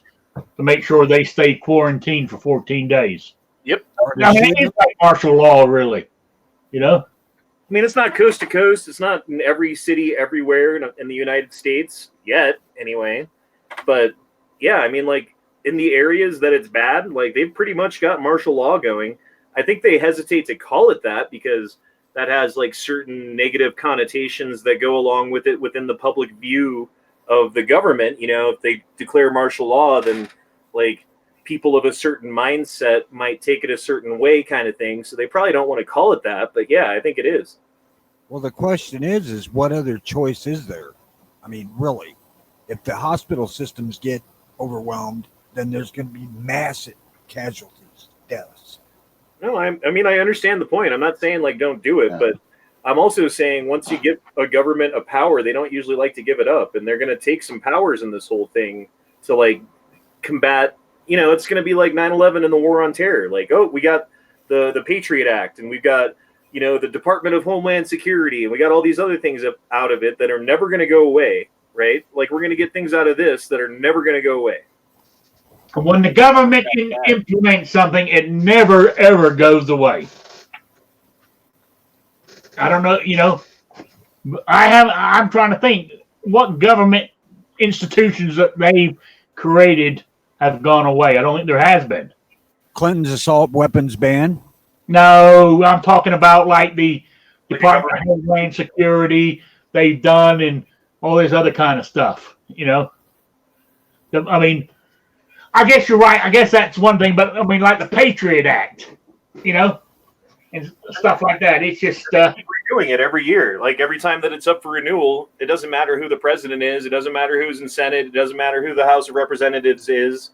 to make sure they stay quarantined for 14 days. Yep. I mean, it is like martial law, really. I mean, it's not coast to coast. It's not in every city everywhere in the United States yet, anyway. But yeah, I mean, like in the areas that it's bad, like they've pretty much got martial law going. I think they hesitate to call it that because that has like certain negative connotations that go along with it within the public view of the government. If they declare martial law, then like people of a certain mindset might take it a certain way, kind of thing. So they probably don't want to call it that. But yeah, I think it is. Well, the question is what other choice is there? I mean, really, if the hospital systems get overwhelmed, then there's going to be massive casualties, deaths. No, I mean, I understand the point. I'm not saying like don't do it, but I'm also saying once you give a government a power, they don't usually like to give it up, and they're going to take some powers in this whole thing to like combat. You know, it's going to be like 9/11 and the War on Terror. Like, oh, we got the Patriot Act, and we've got, you know, the Department of Homeland Security, and we got all these other things out of it that are never going to go away, right? Like, we're going to get things out of this that are never going to go away. When the government implements something, it never ever goes away. I don't know, you know. I'm trying to think what government institutions that they've created have gone away. I don't think there has been. Clinton's assault weapons ban. No, I'm talking about like the Department of Homeland Security they've done and all this other kind of stuff, you know. I mean, I guess you're right. I guess that's one thing, but I mean, like the Patriot Act, you know, and stuff like that. It's just renewing it every year. Like every time that it's up for renewal, it doesn't matter who the president is. It doesn't matter who's in Senate. It doesn't matter who the House of Representatives is.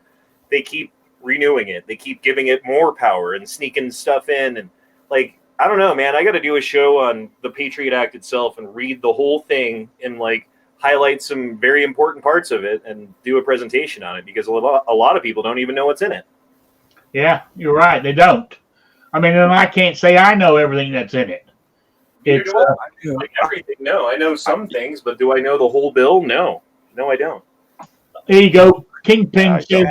They keep renewing it. They keep giving it more power and sneaking stuff in. And like, I don't know, man, I got to do a show on the Patriot Act itself and read the whole thing and like highlight some very important parts of it and do a presentation on it, because a lot of people don't even know what's in it. Yeah, you're right. They don't. I mean, and I can't say I know everything that's in it. It's like everything. No, I know some things, but do I know the whole bill? No, I don't. There you go. Kingpin says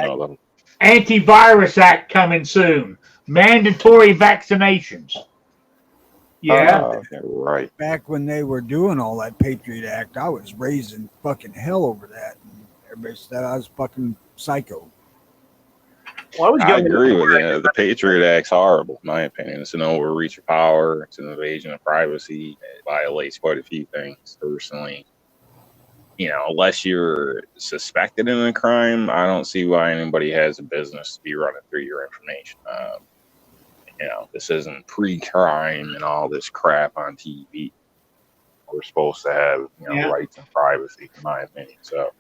antivirus act coming soon. Mandatory vaccinations. Yeah. Right. Back when they were doing all that Patriot Act, I was raising fucking hell over that. And everybody said I was fucking psycho. Well, I agree with you. The Patriot Act's horrible, in my opinion. It's an overreach of power. It's an invasion of privacy. It violates quite a few things, personally. You know, unless you're suspected in a crime, I don't see why anybody has a business to be running through your information. You know, this isn't pre-crime and all this crap on TV. We're supposed to have, you know, rights and privacy, in my opinion. So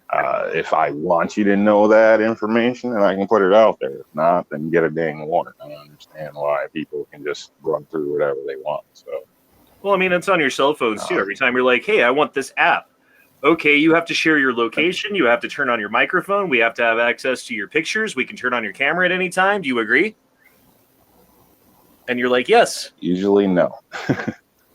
if I want you to know that information, then I can put it out there. If not, then get a dang warrant. I don't understand why people can just run through whatever they want. So, well, I mean, it's on your cell phones too. Every time you're like, hey, I want this app. Okay, you have to share your location. You have to turn on your microphone. We have to have access to your pictures. We can turn on your camera at any time. Do you agree? And you're like, yes. Usually, no.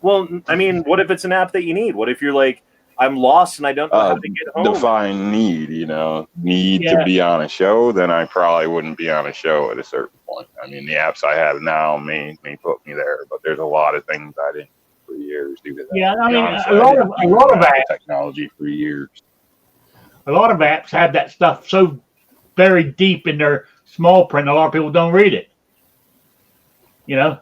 Well, I mean, what if it's an app that you need? What if you're like, I'm lost and I don't know how to get home? Define need, you know, to be on a show, then I probably wouldn't be on a show at a certain point. I mean, the apps I have now may put me there, but there's a lot of things I didn't for years due to that. Yeah, I mean, a lot of apps, technology for years. A lot of apps have that stuff so buried deep in their small print, a lot of people don't read it. You know?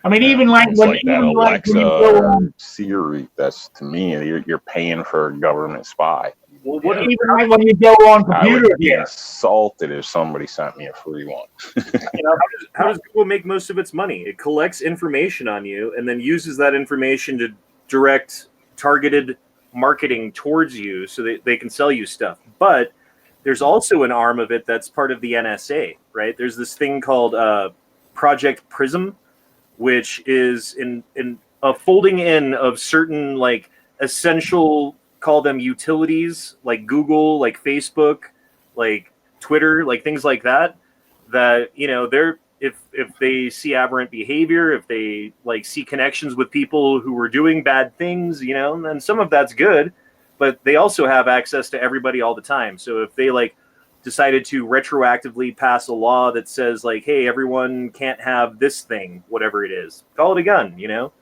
I mean, even like it's when, like that Alexa or Siri, that's, to me, you're paying for a government spy. Well, what even like when you go on I computer would be again. insulted if somebody sent me a free one. You know, how does Google make most of its money? It collects information on you and then uses that information to direct targeted marketing towards you so that they can sell you stuff. But there's also an arm of it that's part of the NSA, right? There's this thing called Project Prism, which is in a folding in of certain like essential, call them utilities, like Google, like Facebook, like Twitter, like things like that, that, you know, they're, if they see aberrant behavior, if they like see connections with people who are doing bad things, you know, and some of that's good, but they also have access to everybody all the time. So if they like decided to retroactively pass a law that says like, hey, everyone can't have this thing, whatever it is, call it a gun, you know?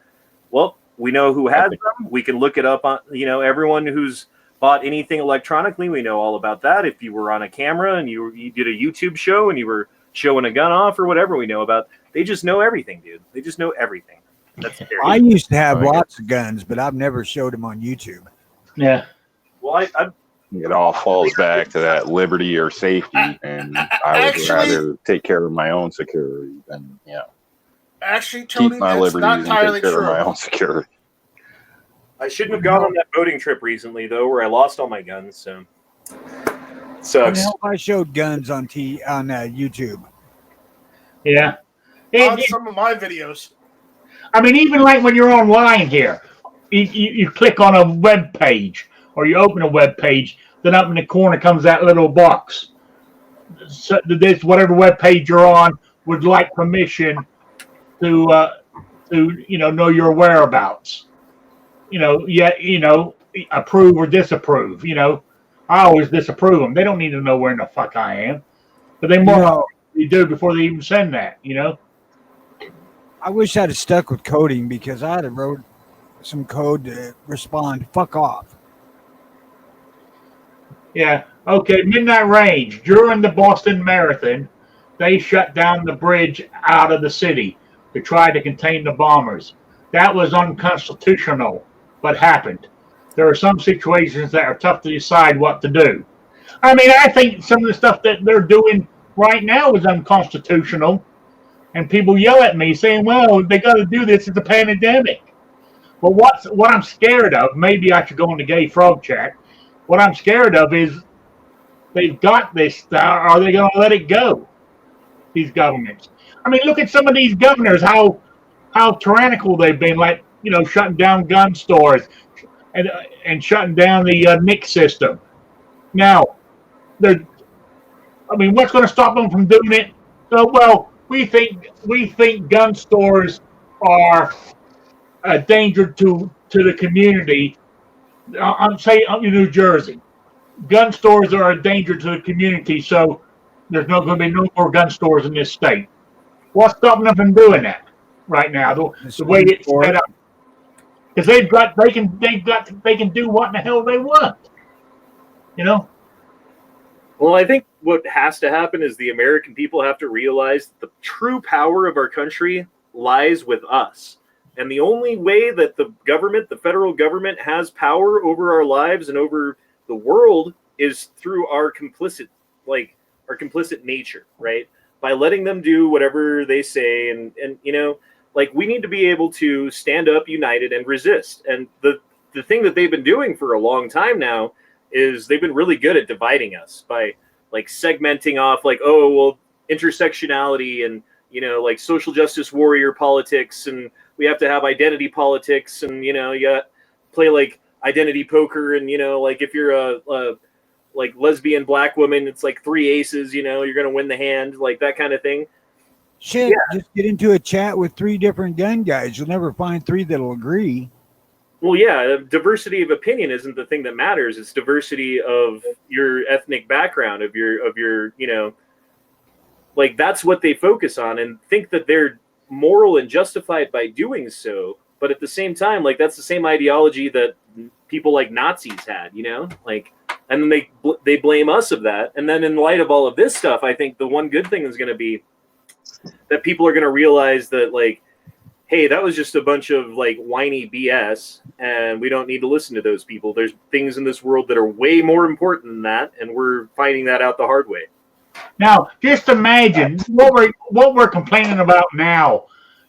Well, we know who has them. We can look it up on, you know, everyone who's bought anything electronically. We know all about that. If you were on a camera and you did a YouTube show and you were showing a gun off or whatever, we know about, they just know everything, dude. They just know everything. That's scary. I used to have lots of guns, but I've never showed them on YouTube. Yeah. Well, It all falls back to that liberty or safety, and I would rather take care of my own security than, you know, Actually, Tony, keep my that's liberties not and entirely take care true. of my own security. I shouldn't have gone on that boating trip recently, though, where I lost all my guns. So sucks. I showed guns on YouTube. Yeah. On some of my videos. I mean, even like when you're online here, you click on a web page or you open a web page, then up in the corner comes that little box. So this whatever web page you're on would like permission to know your whereabouts. Approve or disapprove. I always disapprove them. They don't need to know where in the fuck I am, but they more do before they even send that. I wish I'd have stuck with coding because I'd have wrote some code to respond, fuck off. Yeah. Okay. Midnight Range. During the Boston Marathon, they shut down the bridge out of the city to try to contain the bombers. That was unconstitutional, but happened. There are some situations that are tough to decide what to do. I mean, I think some of the stuff that they're doing right now is unconstitutional. And people yell at me saying, well, they got to do this. It's a pandemic. But what I'm scared of, maybe I should go on the Gay Frog Chat. What I'm scared of is they've got this. Are they going to let it go? These governments. I mean, look at some of these governors, how tyrannical they've been, like, shutting down gun stores and shutting down the NIC system. Now, what's going to stop them from doing it? So, well, we think gun stores are a danger to the community. I'm saying in New Jersey, gun stores are a danger to the community. So there's not going to be no more gun stores in this state. What's stopping them from doing that right now? The way it's set up, because they can do what in the hell they want. Well, I think what has to happen is the American people have to realize that the true power of our country lies with us. And the only way that the federal government, has power over our lives and over the world is through our complicit nature, right? By letting them do whatever they say. And we need to be able to stand up united and resist. And the thing that they've been doing for a long time now is they've been really good at dividing us by segmenting off intersectionality and social justice warrior politics, and we have to have identity politics, and you play identity poker, and if you're a lesbian black woman, it's 3 aces, you're gonna win the hand, that kind of thing. Shit, just get into a chat with 3 different gun guys. You'll never find 3 that'll agree. Well, yeah, diversity of opinion isn't the thing that matters. It's diversity of your ethnic background, of your that's what they focus on and think that they're moral and justified by doing so. But at the same time, that's the same ideology that people like Nazis had, and then they blame us of that. And then in light of all of this stuff, I think the one good thing is going to be that people are going to realize that hey, that was just a bunch of whiny BS, and we don't need to listen to those people. There's things in this world that are way more important than that, and we're finding that out the hard way. Now, just imagine what we're complaining about now.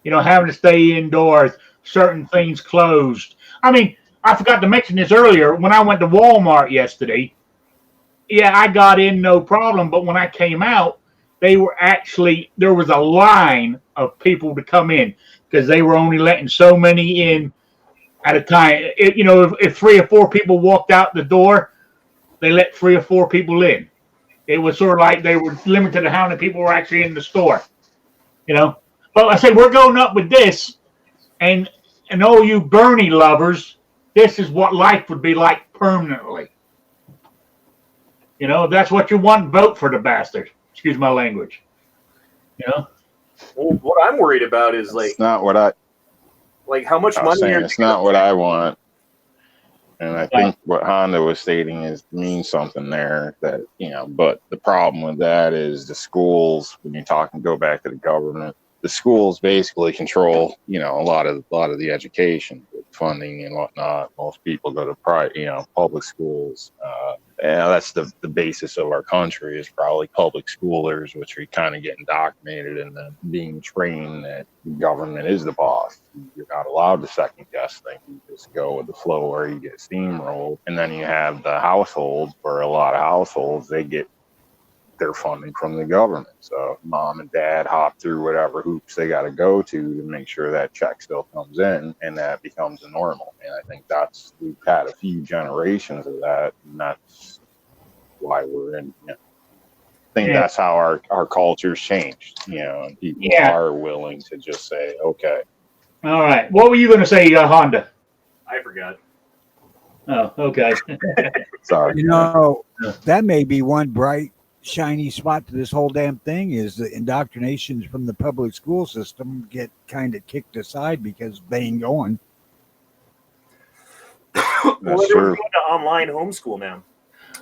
Having to stay indoors, certain things closed. I mean, I forgot to mention this earlier. When I went to Walmart yesterday, yeah, I got in no problem, but when I came out, there was a line of people to come in, because they were only letting so many in at a time. If 3 or 4 people walked out the door, they let 3 or 4 people in. It was sort of like they were limited to how many people were actually in the store. But I said, we're going up with this, and all you Bernie lovers, this is what life would be like permanently. If that's what you want, vote for the bastard. Excuse my language. Well, what I'm worried about is it's not what I how much money it's not what I want. And I think what Honda was stating means something there, that but the problem with that is the schools, when you're go back to the government, the schools basically control a lot of the education funding and whatnot. Most people go to public schools, yeah, that's the basis of our country is probably public schoolers, which are kind of getting indoctrinated and being trained that the government is the boss. You're not allowed to second guess things. You just go with the flow or you get steamrolled. And then you have the households, where a lot of households, they get their funding from the government. So mom and dad hop through whatever hoops they got to go to make sure that check still comes in, and that becomes a normal. And I think we've had a few generations of that, and that's why we're in. I think that's how our culture's changed. And people are willing to just say, okay. All right. What were you going to say, Honda? I forgot. Oh, okay. Sorry. That may be one bright, shiny spot to this whole damn thing is the indoctrinations from the public school system get kind of kicked aside because they ain't going. Well, they're going to online homeschool now.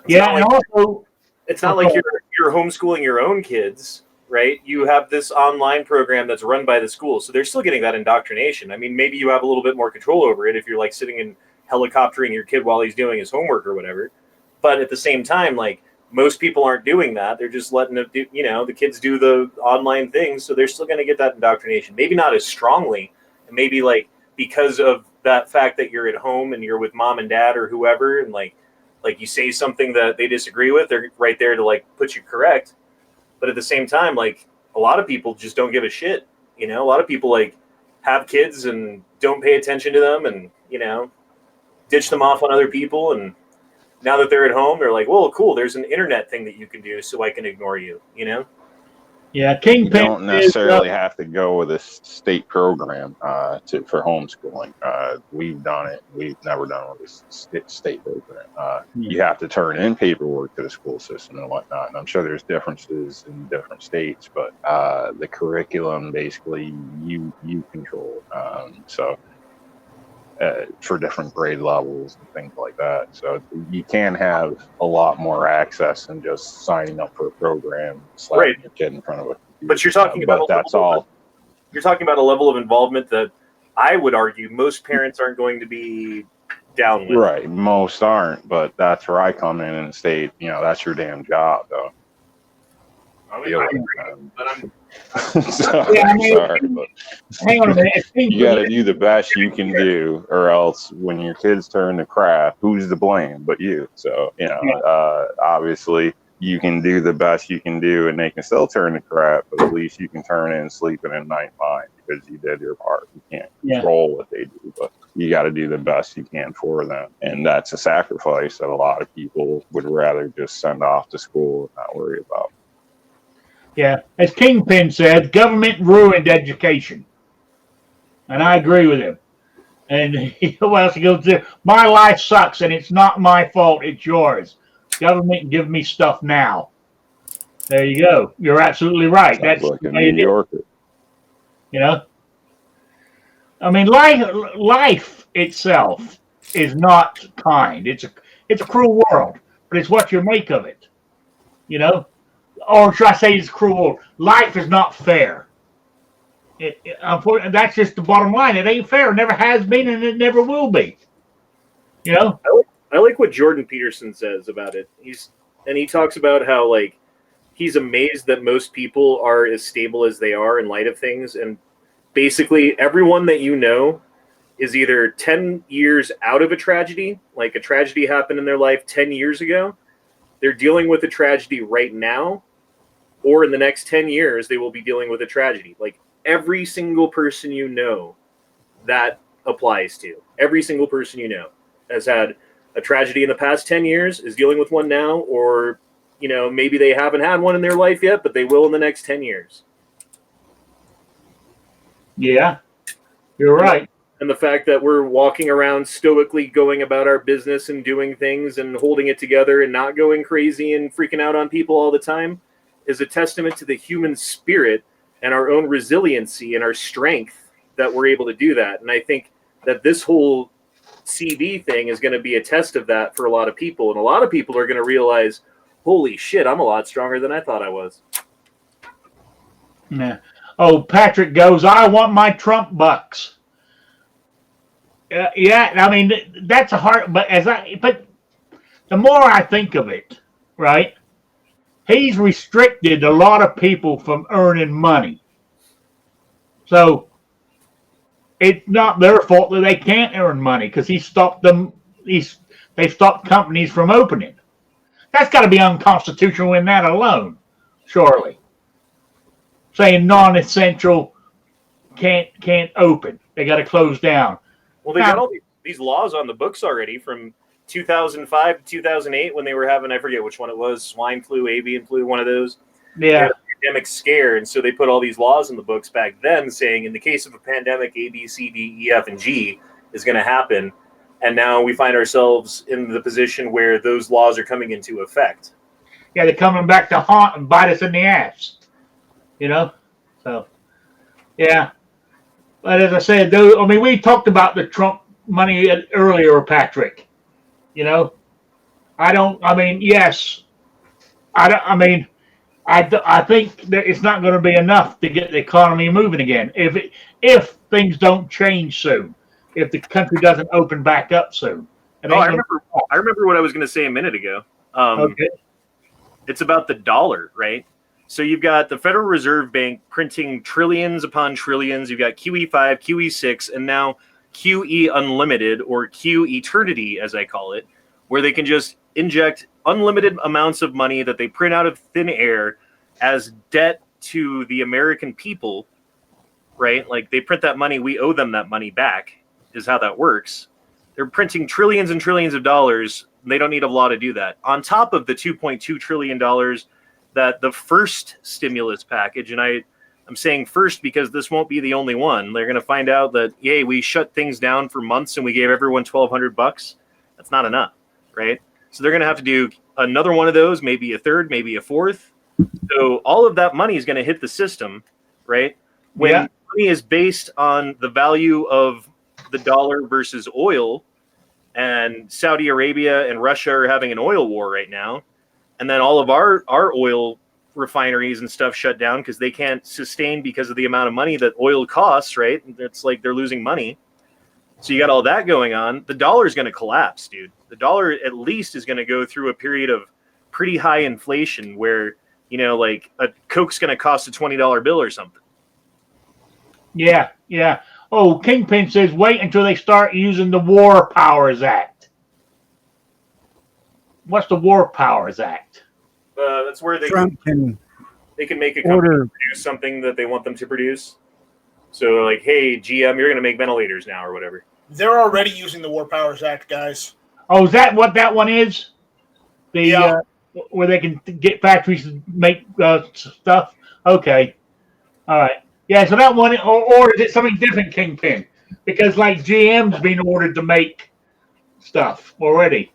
And also, it's not like you're homeschooling your own kids, right? You have this online program that's run by the school, so they're still getting that indoctrination. I mean, maybe you have a little bit more control over it if you're like sitting and helicoptering your kid while he's doing his homework or whatever. But at the same time, like, most people aren't doing that. They're just letting them do, the kids do the online things. So they're still going to get that indoctrination. Maybe not as strongly. And maybe like because of that fact that you're at home and you're with mom and dad or whoever, and like you say something that they disagree with, they're right there to like put you correct. But at the same time, like a lot of people just don't give a shit. A lot of people like have kids and don't pay attention to them and, ditch them off on other people. And now that they're at home, they're like, well, cool, there's an internet thing that you can do so I can ignore you, Yeah, Kingpin. You don't necessarily have to go with a state program for homeschooling. We've done it. We've never done it with a state program. You have to turn in paperwork to the school system and whatnot. And I'm sure there's differences in different states, but the curriculum, basically, you control. For different grade levels and things like that. So you can have a lot more access than just signing up for a program, slapping your kid in front of a computer. But you're talking about that's all. You're talking about a level of involvement that I would argue most parents aren't going to be down with. Right. Most aren't, but that's where I come in and state, that's your damn job, though. Sorry, but hang on a minute. You got to do the best you can do, or else when your kids turn to crap, who's to blame but you? So, obviously you can do the best you can do and they can still turn to crap, but at least you can turn in sleeping at night fine because you did your part. You can't control what they do, but you got to do the best you can for them. And that's a sacrifice that a lot of people would rather just send off to school and not worry about. Yeah, as Kingpin said, government ruined education. And I agree with him. And what else he goes to? My life sucks and it's not my fault, it's yours. Government give me stuff now. There you go. You're absolutely right. That's like a New Yorker. I mean, life itself is not kind. It's a cruel world, but it's what you make of it. Or should I say it's cruel? Life is not fair. Unfortunately, that's just the bottom line. It ain't fair. It never has been, and it never will be. I like what Jordan Peterson says about it. He talks about how like he's amazed that most people are as stable as they are in light of things, and basically everyone that is either 10 years out of a tragedy, like a tragedy happened in their life 10 years ago. They're dealing with a tragedy right now, or in the next 10 years, they will be dealing with a tragedy. Like every single person that applies to. Every single person has had a tragedy in the past 10 years, is dealing with one now, or, maybe they haven't had one in their life yet, but they will in the next 10 years. Yeah, you're right. And the fact that we're walking around stoically going about our business and doing things and holding it together and not going crazy and freaking out on people all the time is a testament to the human spirit and our own resiliency and our strength that we're able to do that. And I think that this whole CB thing is going to be a test of that for a lot of people. And a lot of people are going to realize, holy shit, I'm a lot stronger than I thought I was. Yeah. Oh, Patrick goes, I want my Trump bucks. Yeah, I mean, that's a hard, but the more I think of it, right, he's restricted a lot of people from earning money. So it's not their fault that they can't earn money because he stopped them. They stopped companies from opening. That's got to be unconstitutional in that alone, surely. Saying non-essential can't open. They got to close down. Well, they got all these laws on the books already from 2005 to 2008 when they were having, I forget which one it was, swine flu, avian flu, one of those. They Yeah. had a pandemic scare, and so they put all these laws in the books back then saying in the case of a pandemic, A, B, C, D, E, F, and G is going to happen. And now we find ourselves in the position where those laws are coming into effect. Yeah, they're coming back to haunt and bite us in the ass. You know? So, yeah. But as I said, I mean, we talked about the Trump money earlier, Patrick. You know? Yes. I think that it's not going to be enough to get the economy moving again if things don't change soon. If the country doesn't open back up soon. I remember what I was going to say a minute ago. Okay. It's about the dollar, right? So you've got the Federal Reserve Bank printing trillions upon trillions. You've got QE5, QE6, and now QE Unlimited, or Q Eternity, as I call it, where they can just inject unlimited amounts of money that they print out of thin air as debt to the American people, right? Like they print that money, we owe them that money back, is how that works. They're printing trillions and trillions of dollars. They don't need a law to do that. On top of the $2.2 trillion that the first stimulus package, and I'm saying first because this won't be the only one. They're going to find out that, yay, we shut things down for months and we gave everyone $1,200. That's not enough, right? So they're going to have to do another one of those, maybe a third, maybe a fourth. So all of that money is going to hit the system, right? When money is based on the value of the dollar versus oil, and Saudi Arabia and Russia are having an oil war right now, and then all of our oil refineries and stuff shut down because they can't sustain because of the amount of money that oil costs, right? It's like they're losing money. So you got all that going on. The dollar is going to collapse, dude. The dollar at least is going to go through a period of pretty high inflation where, like a Coke's going to cost a $20 bill or something. Yeah. Oh, Kingpin says wait until they start using the War Powers Act. What's the War Powers Act? That's where Trump can make a company produce something that they want them to produce. So like, hey, GM, you're going to make ventilators now or whatever. They're already using the War Powers Act, guys. Oh, is that what that one is? Where they can get factories to make stuff? Okay. All right. Yeah, so that one, or is it something different, Kingpin? Because like GM's been ordered to make stuff already.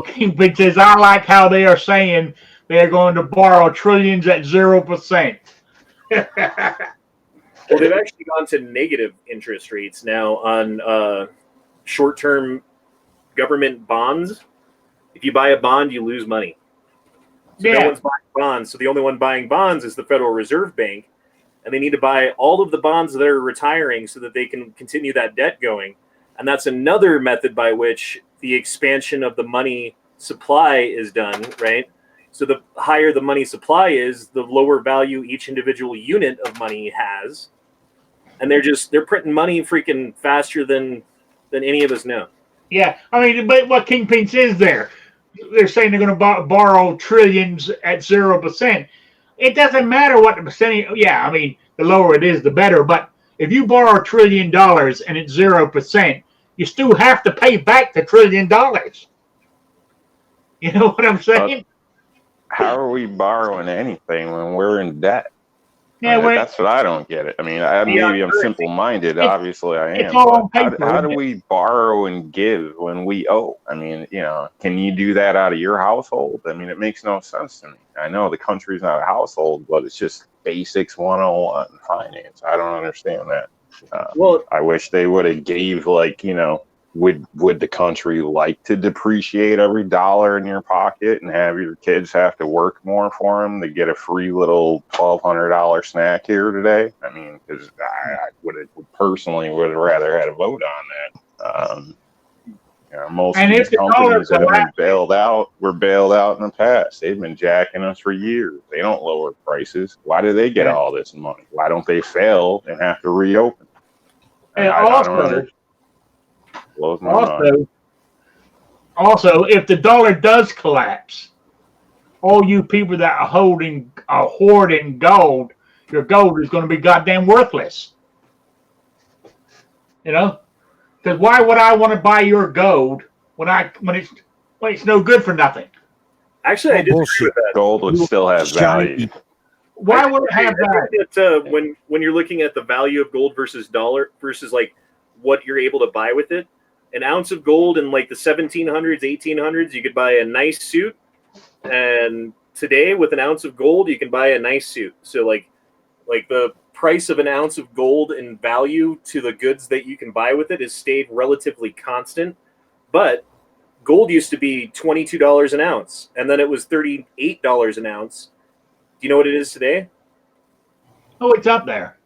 Kingpin says, I like how they are saying they're going to borrow trillions at 0%. Well, they've actually gone to negative interest rates now on short-term government bonds. If you buy a bond, you lose money. So no one's buying bonds. So the only one buying bonds is the Federal Reserve Bank. And they need to buy all of the bonds that are retiring so that they can continue that debt going. And that's another method by which the expansion of the money supply is done, right? So the higher the money supply is, the lower value each individual unit of money has. And they're printing money freaking faster than any of us know. Yeah, but what Kingpin says there, they're saying they're going to borrow trillions at 0%. It doesn't matter what the percentage. Yeah, the lower it is, the better. But if you borrow $1 trillion and it's 0%, you still have to pay back the $1 trillion. You know what I'm saying? How are we borrowing anything when we're in debt? Yeah, that's what I don't get it. Maybe I'm simple-minded. Obviously, I am. It's all on paper, how do we borrow and give when we owe? Can you do that out of your household? It makes no sense to me. I know the country's not a household, but it's just basics 101 finance. I don't understand that. I wish they would have gave would the country like to depreciate every dollar in your pocket and have your kids have to work more for them to get a free little $1,200 snack here today? Because I would have rather had a vote on that. Most And of if these the companies that have been dollar bailed out were bailed out in the past. They've been jacking us for years. They don't lower prices. Why do they get all this money? Why don't they fail and have to reopen? And I don't also, understand. Blows my mind. also, if the dollar does collapse, all you people that are hoarding gold, your gold is going to be goddamn worthless. You know, because why would I want to buy your gold when it's no good for nothing? Actually, I disagree bullshit. with that. Gold would still have value. Shiny. Why would it have that? I think that when you're looking at the value of gold versus dollar versus like what you're able to buy with it, an ounce of gold in like the 1700s, 1800s, you could buy a nice suit, and today with an ounce of gold, you can buy a nice suit. So like the price of an ounce of gold in value to the goods that you can buy with it has stayed relatively constant, but gold used to be $22 an ounce, and then it was $38 an ounce. Do you know what it is today? Oh, it's up there.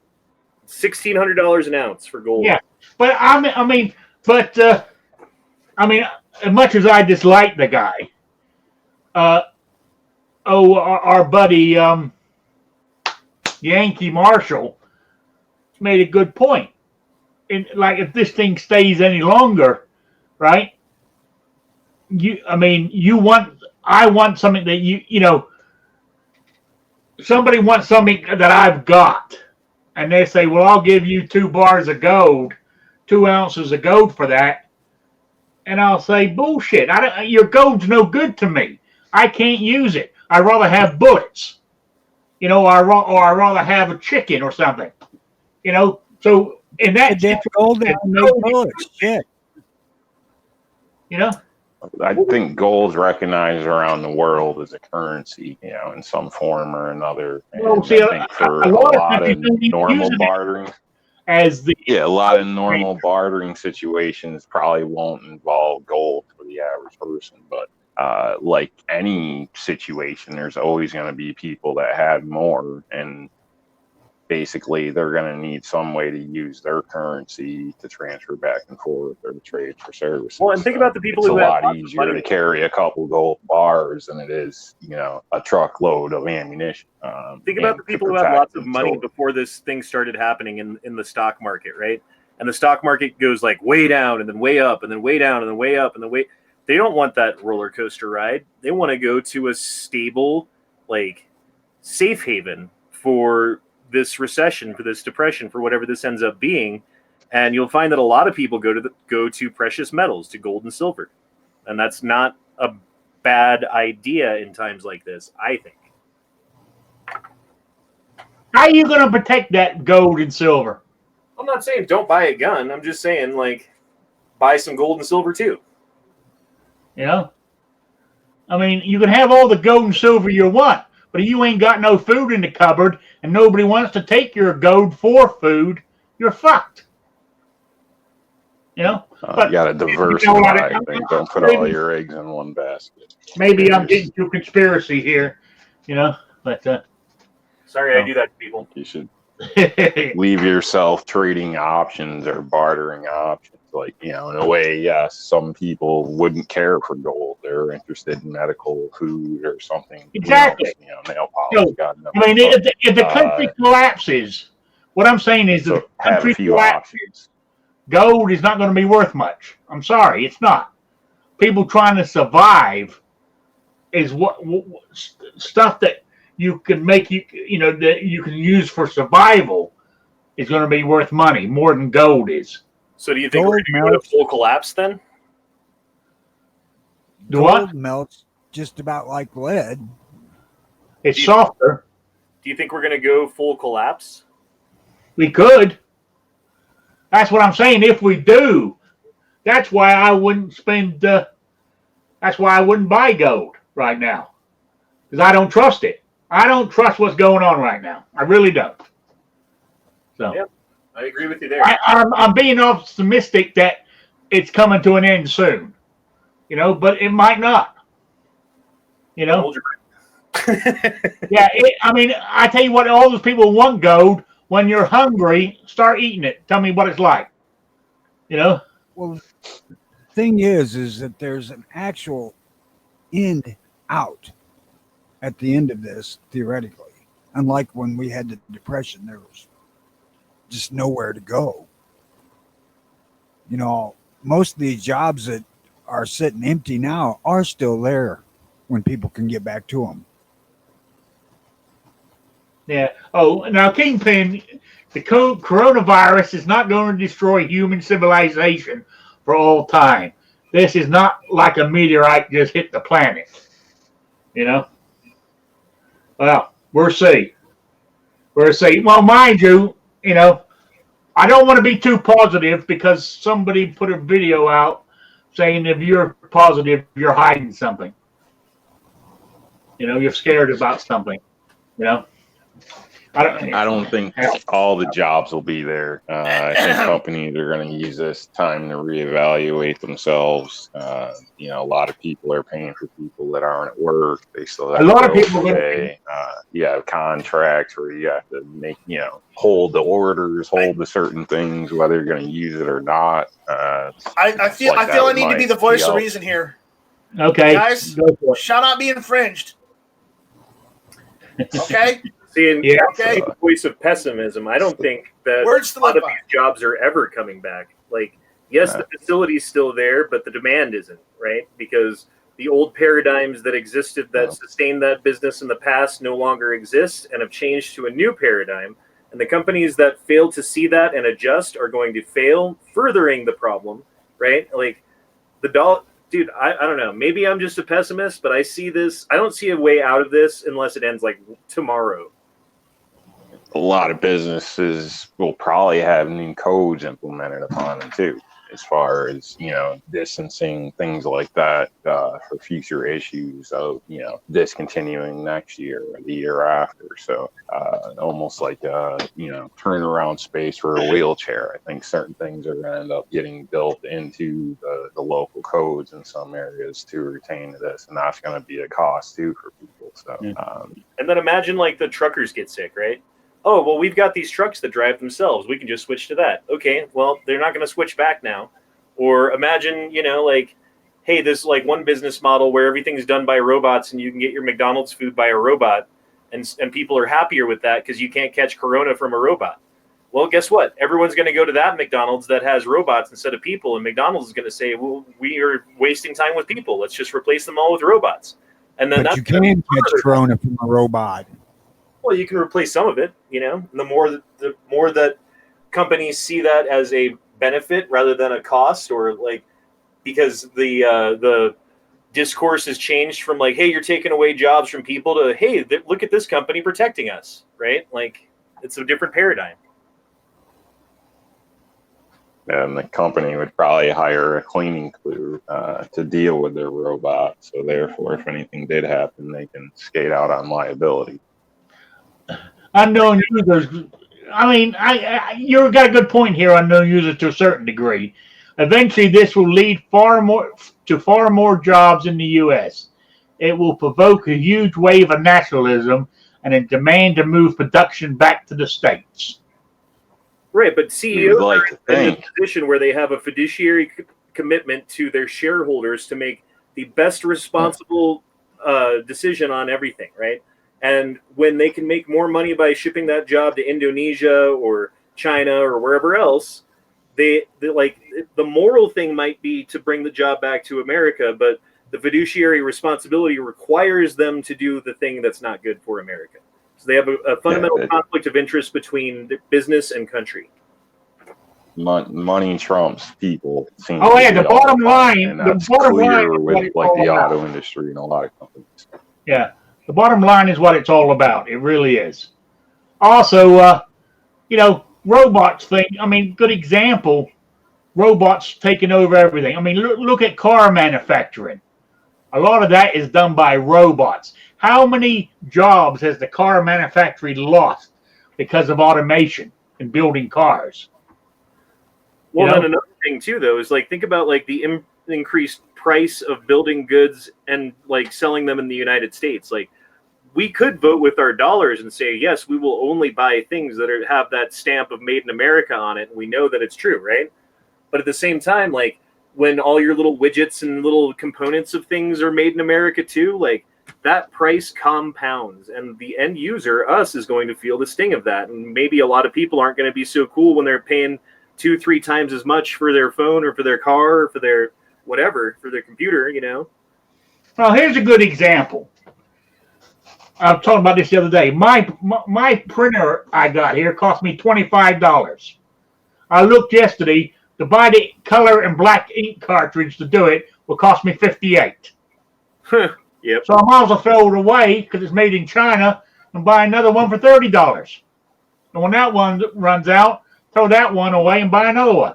$1,600 an ounce for gold. Yeah, but I mean, as much as I dislike the guy, our buddy Yankee Marshall made a good point. And like, if this thing stays any longer, right? I want something that somebody wants something that I've got, and they say, well, I'll give you 2 bars of gold, 2 ounces of gold for that. And I'll say, bullshit. Your gold's no good to me. I can't use it. I'd rather have bullets, or I'd rather have a chicken or something, So in that, Damn gold and no bullets. Shit. I think gold's recognized around the world as a currency, in some form or another. And Well, see, I think for a a lot of lot of countries don't even normal use it bartering, a lot of normal bartering situations probably won't involve gold for the average person. But like any situation, there's always going to be people that have more, and basically they're going to need some way to use their currency to transfer back and forth or to trade for services. Well, and think about the people it's who a have lot lots of easier money. to carry a couple gold bars than it is, a truckload of ammunition. Think about the people who had lots of money before this thing started happening in the stock market, right? And the stock market goes like way down and then way up and then way down and then way up and then way. They don't want that roller coaster ride. They want to go to a stable, like, safe haven for this recession, for this depression, for whatever this ends up being. And you'll find that a lot of people go to precious metals, to gold and silver. And that's not a bad idea in times like this, I think. How are you going to protect that gold and silver? I'm not saying don't buy a gun. I'm just saying, like, buy some gold and silver too. You can have all the gold and silver you want, but if you ain't got no food in the cupboard and nobody wants to take your gold for food, you're fucked. You got to diversify. Don't put all your eggs in one basket. Maybe I'm getting too conspiracy here, but sorry, I do that to people. You should leave yourself trading options or bartering options. Like, in a way, yes, some people wouldn't care for gold. They're interested in medical food or something. Exactly. Nail polish. If the country collapses, what I'm saying is so have a few options. Gold is not going to be worth much. I'm sorry, it's not. People trying to survive is what stuff that you can make that you can use for survival is going to be worth money more than gold is. So do you think we're going to go to full collapse then? Gold melts just about like lead. It's softer. Do you think we're going to go full collapse? We could. That's what I'm saying. If we do, that's why I wouldn't spend. That's why I wouldn't buy gold right now, because I don't trust it. I don't trust what's going on right now. I really don't. So. Yep. I agree with you there. I'm being optimistic that it's coming to an end soon, but it might not. Hold your Yeah, I tell you what, all those people want gold. When you're hungry, start eating it. Tell me what it's like. Well, Well, thing is that there's an actual end out at the end of this, theoretically. Unlike when we had the Depression, there was just nowhere to go. You know, most of these jobs that are sitting empty now are still there when people can get back to them. Yeah. Oh, now, Kingpin, the coronavirus is not going to destroy human civilization for all time. This is not like a meteorite just hit the planet. You know? Well, we'll see. We'll see. Well, mind you, you know, I don't want to be too positive because somebody put a video out saying if you're positive, you're hiding something. You know, you're scared about something. You know? I don't think all the jobs will be there. I think companies are going to use this time to reevaluate themselves. You know, a lot of people are paying for people that aren't at work. They still have a lot of bills people to pay. You have contracts where you have to make, you know, hold the orders, hold the certain things, whether you're going to use it or not. I feel I need to be the voice of reason here. Okay, guys, shall not be infringed. Okay. See, yeah. Okay. the voice of pessimism. I don't think that Words to a lot live of by. these jobs are ever coming back. Like, yes, the facility's still there, but the demand isn't, right? Because the old paradigms that existed that sustained that business in the past no longer exist and have changed to a new paradigm. And the companies that fail to see that and adjust are going to fail, furthering the problem, right? Like, the dollar. Dude, I don't know. Maybe I'm just a pessimist, but I see this. I don't see a way out of this unless it ends like tomorrow. A lot of businesses will probably have new codes implemented upon them too, as far as, you know, distancing, things like that, for future issues of, you know, discontinuing next year or the year after. So almost like you know, turnaround space for a wheelchair. I think certain things are going to end up getting built into the local codes in some areas to retain this, and that's going to be a cost too for people. So And then imagine like the truckers get sick, right? Oh, well, we've got these trucks that drive themselves. We can just switch to that. Okay, well, they're not going to switch back now. Or imagine, you know, like, hey, this like one business model where everything's done by robots and you can get your McDonald's food by a robot, and people are happier with that because you can't catch corona from a robot. Well, guess what? Everyone's going to go to that McDonald's that has robots instead of people, and McDonald's is going to say, well, we are wasting time with people. Let's just replace them all with robots. And then But you can catch corona from a robot. Well, you can replace some of it, you know. And the more that companies see that as a benefit rather than a cost, or like, because the discourse has changed from like, hey, you're taking away jobs from people to, hey, look at this company protecting us, right? Like, it's a different paradigm. and the company would probably hire a cleaning crew to deal with their robot. So therefore, if anything did happen, they can skate out on liability. Unknown users. I mean, you got a good point here. Unknown users to a certain degree. Eventually, this will lead far more jobs in the U.S. It will provoke a huge wave of nationalism and a demand to move production back to the states. Right, but CEOs like are in a position where they have a fiduciary commitment to their shareholders to make the best responsible decision on everything, right? And when they can make more money by shipping that job to Indonesia or China or wherever else, they like, the moral thing might be to bring the job back to America, but the fiduciary responsibility requires them to do the thing that's not good for America. So they have a fundamental conflict of interest between business and country. Money trumps people. Oh yeah, the bottom line. The bottom line is with like the auto industry and a lot of companies. Yeah, the bottom line is what it's all about. It really is. Also, you know, robots thing. I mean, good example. Robots taking over everything. I mean, look at car manufacturing. A lot of that is done by robots. How many jobs has the car manufacturing lost because of automation in building cars? Well, then another thing too, though, is like, think about like the increased price of building goods and like selling them in the United States. Like, we could vote with our dollars and say, yes, we will only buy things that have that stamp of made in America on it. And we know that it's true, right? But at the same time, like when all your little widgets and little components of things are made in America too, like that price compounds, and the end user, us, is going to feel the sting of that. And maybe a lot of people aren't going to be so cool when they're paying 2-3 times as much for their phone or for their car or for their whatever, for their computer, you know? Well, here's a good example. I was talking about this the other day. My printer I got here cost me $25. I looked yesterday to buy the color and black ink cartridge to do it will cost me $58. Yep. So I might as well throw it away because it's made in China and buy another one for $30. And when that one runs out, throw that one away and buy another one.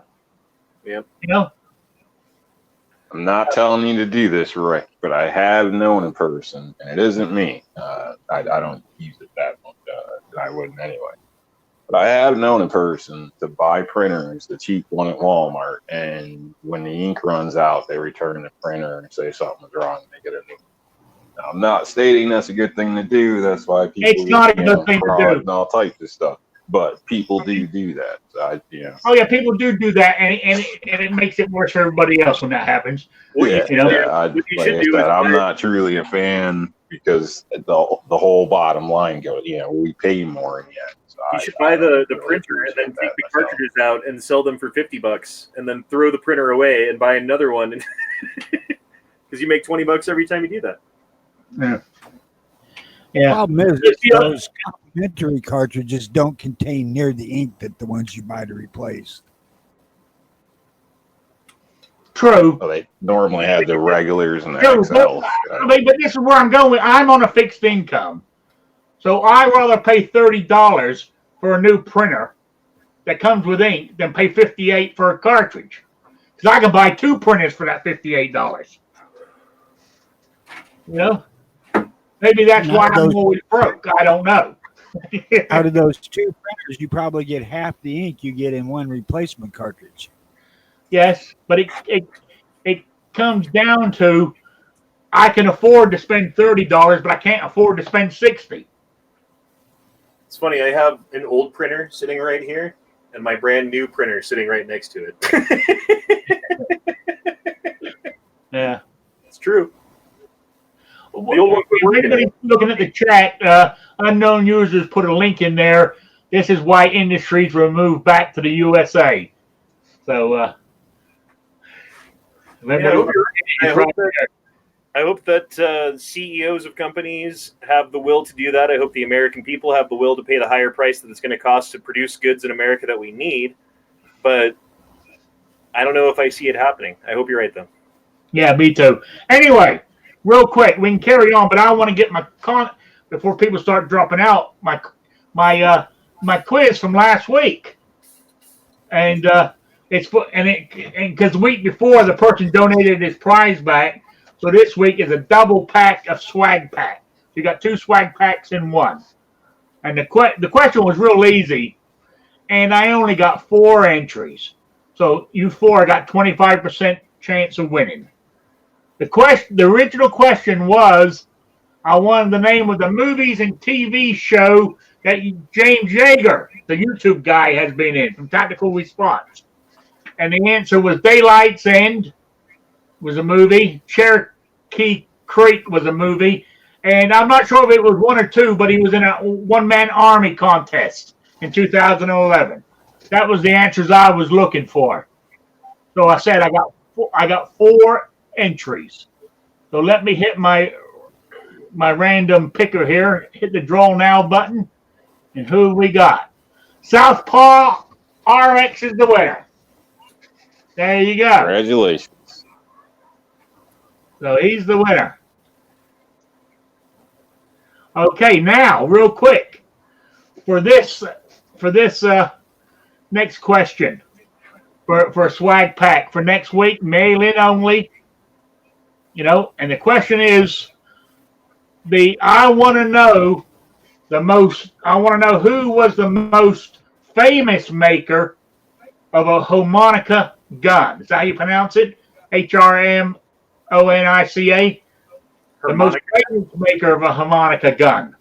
Yep. You know? I'm not telling you to do this, Rick, but I have known a person, and it isn't me. I don't use it that much. I wouldn't anyway. But I have known a person to buy printers, the cheap one at Walmart, and when the ink runs out, they return the printer and say something's wrong, and they get a new. Now, I'm not stating that's a good thing to do. That's why people It's not a good thing to do. and all types of stuff. But people do that. So Oh yeah, people do that, and it makes it worse for everybody else when that happens. Yeah, You know? What you should do is I'm not truly a fan because the whole bottom line goes, we pay more in the end. So you should buy the printer and then take the cartridges out and sell them for $50, and then throw the printer away and buy another one, because you make $20 every time you do that. Yeah. Yeah. Problem is, those complimentary cartridges don't contain near the ink that the ones you buy to replace. True. Well, they normally have the regulars and the True, XLs. but this is where I'm going. I'm on a fixed income. So I rather pay $30 for a new printer that comes with ink than pay $58 for a cartridge. Because I can buy 2 printers for that $58. You know? Maybe that's why I'm always broke. I don't know. Out of those 2 printers, you probably get half the ink you get in one replacement cartridge. Yes, but it comes down to I can afford to spend $30, but I can't afford to spend $60. It's funny, I have an old printer sitting right here and my brand new printer sitting right next to it. Yeah. It's true. Anybody looking at the chat, unknown users put a link in there. This is why industries were moved back to the USA. So, I hope that CEOs of companies have the will to do that. I hope the American people have the will to pay the higher price that it's going to cost to produce goods in America that we need. But I don't know if I see it happening. I hope you're right, though. Yeah, me too. Anyway, real quick, we can carry on, but I want to get my before people start dropping out. My quiz from last week, and because the week before the person donated his prize back, so this week is a double pack of swag pack. So you got 2 swag packs in one, and the question was real easy, and I only got 4 entries, so you 4 got 25% chance of winning. The original question was, I wanted the name of the movies and TV show that James Yeager, the YouTube guy, has been in from Tactical Response. And the answer was Daylight's End was a movie. Cherokee Creek was a movie. And I'm not sure if it was 1 or 2, but he was in a one-man army contest in 2011. That was the answers I was looking for. So I said I got 4 entries. So let me hit my random picker here. Hit the draw now button. And who we got? Southpaw RX is the winner. There you go. Congratulations. So he's the winner. Okay, now real quick for this next question for swag pack for next week, mail in only. And the question is I want to know who was the most famous maker of a harmonica gun. Is that how you pronounce it? HRMONICA? The most famous maker of a harmonica gun.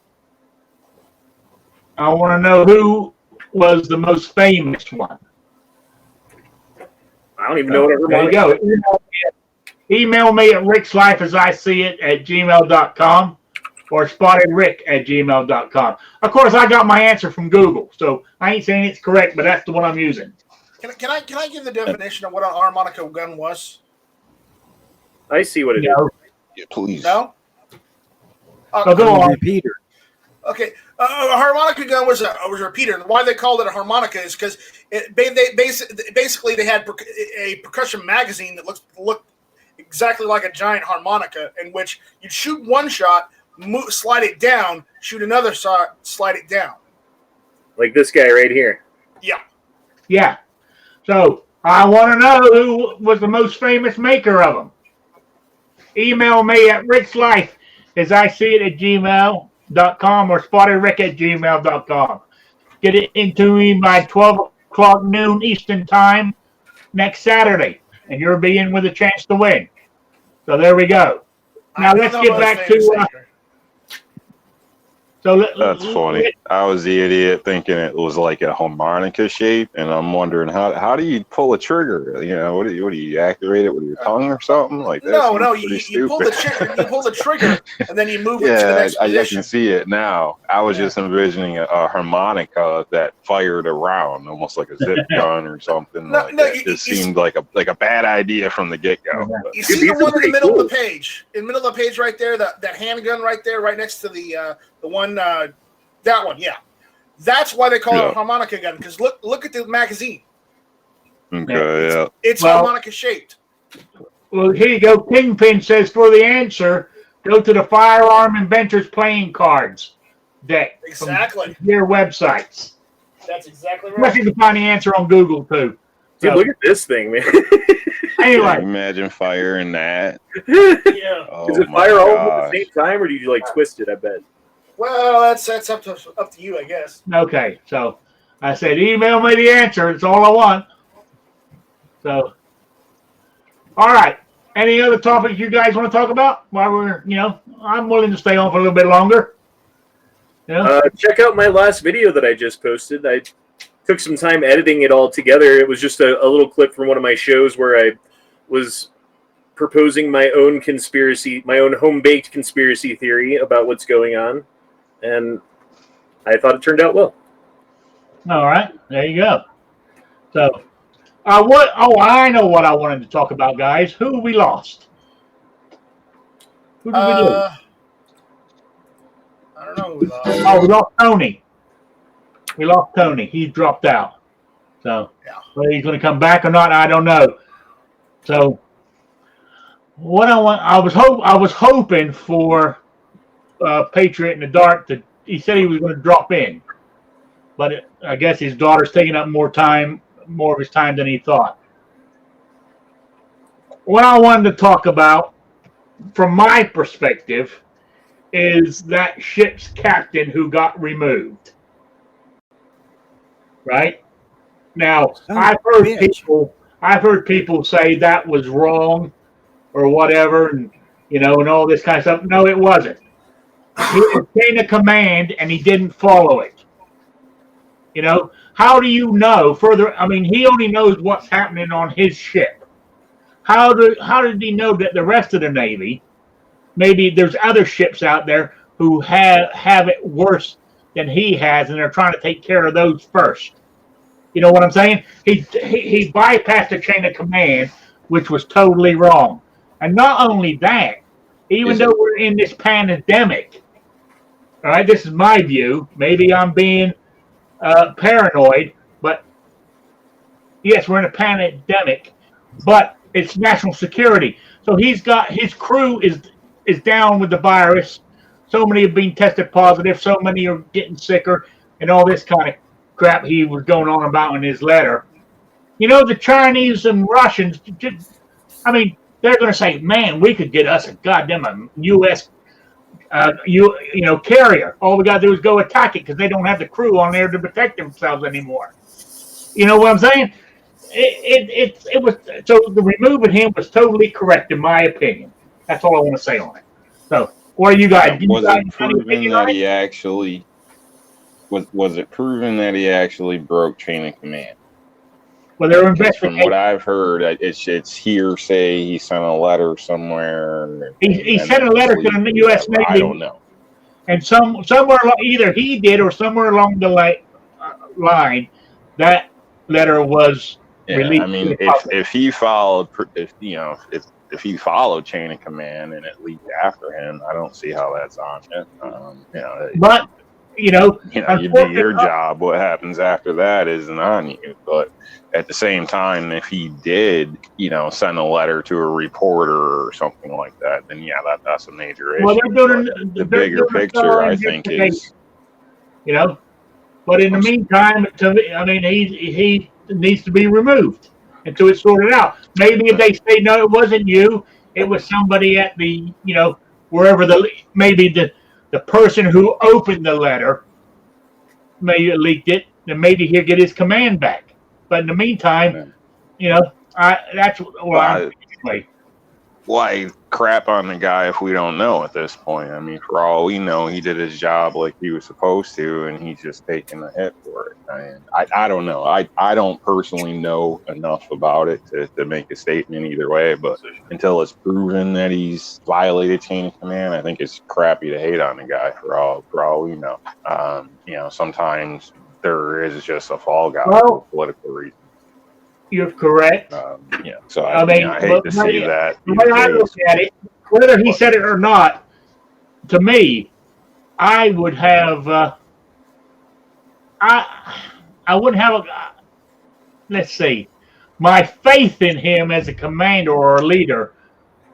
I want to know who was the most famous one. I don't even know what a There you harmonica. go. Email me at rickslifeasIseeit@gmail.com or spottedrick@gmail.com. Of course, I got my answer from Google, so I ain't saying it's correct, but that's the one I'm using. Can I give the definition of what an harmonica gun was? I see what it is. You know, Yeah, please. No. so go on. Repeater. Okay, a harmonica gun was a repeater. And why they called it a harmonica is because basically they had a percussion magazine that looked exactly like a giant harmonica, in which you'd shoot one shot, slide it down, shoot another shot, slide it down. Like this guy right here. Yeah. Yeah. So I want to know who was the most famous maker of them. Email me at rickslife@gmail.com or spottedrick@gmail.com. Get it into me by 12 o'clock noon Eastern time next Saturday, and you'll be in with a chance to win. So there we go. Now let's get back to. That's funny. I was the idiot thinking it was like a harmonica shape, and I'm wondering how do you pull a trigger? You know, what do you activate it with your tongue or something like that? No, you pull the trigger. You pull the trigger, and then you move it to the next I position. can see it now. I was just envisioning a harmonica that fired around, almost like a zip gun or something. It just seemed like a bad idea from the get go. You see the one in the middle of the page? In the middle of the page, right there, that handgun right there, right next to the one, that one, yeah. That's why they call it a harmonica gun, because look at the magazine. Okay, yeah. It's harmonica shaped. Well, here you go. Kingpin says for the answer, go to the Firearm Inventors playing cards deck. Exactly. From their websites. That's exactly right. Unless you can find the answer on Google too. Dude, look at this thing, man. Anyway, Imagine firing that. Yeah. Oh, Does it my fire all at gosh. the same time, or do you like twist it? I bet. Well, that's up to you, I guess. okay. So I said, email me the answer. It's all I want. So, all right. Any other topics you guys want to talk about? While we're, I'm willing to stay on for a little bit longer. Yeah. Check out my last video that I just posted. I took some time editing it all together. It was just a little clip from one of my shows where I was proposing my own home-baked conspiracy theory about what's going on, and I thought it turned out well. All right, there you go. So, I know what I wanted to talk about, guys. Who we lost? Who did we lose? I don't know who we lost. Oh, we lost Tony. We lost Tony. He dropped out. So, whether he's going to come back or not, I don't know. So, I was hoping for Patriot in the Dark he said he was going to drop in, but I guess his daughter's taking up more of his time than he thought. What I wanted to talk about, from my perspective, is that ship's captain who got removed. Right? Now, I've heard people say that was wrong or whatever, and all this kind of stuff. No, it wasn't. He was chain of command and he didn't follow it. How do you know further? I mean, he only knows what's happening on his ship. How did he know that the rest of the Navy, maybe there's other ships out there who have it worse than he has, and they're trying to take care of those first? You know what I'm saying? He bypassed the chain of command, which was totally wrong. And not only that, even though we're in this pandemic, all right, this is my view. Maybe I'm being paranoid, but yes, we're in a pandemic, but it's national security. So he's got his crew is down with the virus. So many have been tested positive. So many are getting sicker, and all this kind of crap he was going on about in his letter. The Chinese and Russians, they're going to say, man, we could get us a goddamn U.S. Carrier. All we got to do is go attack it because they don't have the crew on there to protect themselves anymore. You know what I'm saying? It was so the removing him was totally correct in my opinion. That's all I want to say on it. So, what are you guys? Was it proven that he actually was it proven that he actually broke chain of command? Well, they're From investigating. what I've heard, it's hearsay. He sent a letter somewhere. He and sent a then letter to leaked the or U.S. whatever. I Navy, don't know. and somewhere either he did or somewhere along the line, that letter was Yeah, released I to mean, the public. if he followed, if he followed chain of command and it leaked after him, I don't see how that's on it. But you know, You do your unfortunately, job. What happens after that isn't on you. But at the same time, if he did, send a letter to a reporter or something like that, then yeah, that's a major issue. well, But the bigger picture, I think, is you know. But in the meantime, I mean, he needs to be removed until it's sorted out. Maybe if they say no, it wasn't you, it was somebody at the wherever maybe the person who opened the letter maybe leaked it, then maybe he'll get his command back. But in the meantime, that's what I'm thinking. why crap on the guy if we don't know at this point? I mean, for all we know, he did his job like he was supposed to, and he's just taking the hit for it. I don't know. I don't personally know enough about it to make a statement either way, but until it's proven that he's violated chain of command, I think it's crappy to hate on the guy for all we know. Sometimes there is just a fall guy for political reasons. You're correct. So I hate to see that. The way I look at it, whether he said it or not, to me, I would have. I wouldn't have let's see, my faith in him as a commander or a leader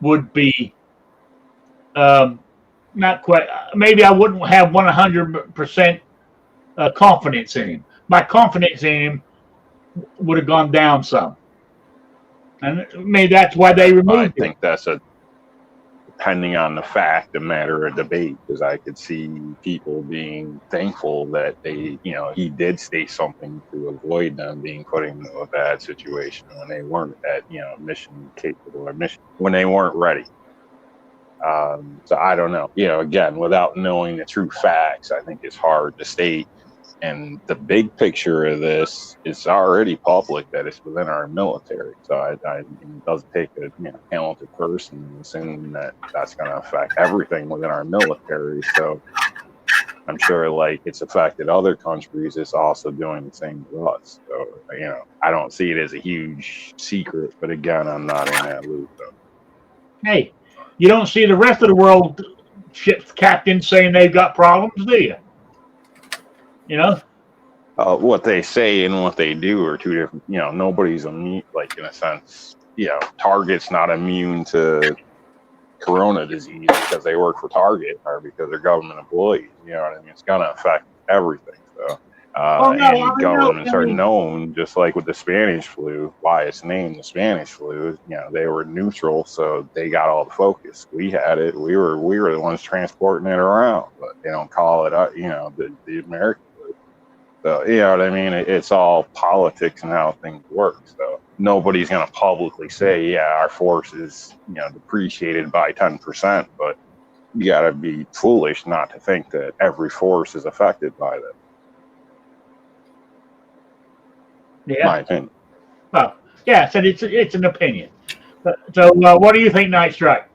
would be not quite. Maybe I wouldn't have 100% confidence in him. My confidence in him would have gone down some, and maybe that's why they removed him. I think that's depending on the fact, a matter of debate, because I could see people being thankful that he did state something to avoid them being put into a bad situation when they weren't at mission capable or mission when they weren't ready. So I don't know. Again, without knowing the true facts, I think it's hard to state. And the big picture of this is already public that it's within our military. So it does take a talented person to assume that that's going to affect everything within our military. So I'm sure like it's affected other countries. It's also doing the same to us. So, I don't see it as a huge secret. But again, I'm not in that loop. So. Hey, you don't see the rest of the world ship's captains saying they've got problems, do you? What they say and what they do are two different. Nobody's immune. Like in a sense, Target's not immune to corona disease because they work for Target or because they're government employees. You know what I mean? It's gonna affect everything. So, and governments are known, just like with the Spanish flu, why it's named the Spanish flu. They were neutral, so they got all the focus. We had it. We were the ones transporting it around, but they don't call it. The American. So, you know what I mean? It's all politics and how things work. So nobody's going to publicly say, yeah, our force is, depreciated by 10%, but you got to be foolish not to think that every force is affected by that. Yeah. My opinion. Oh, yeah, so it's an opinion. So what do you think, Night Strike?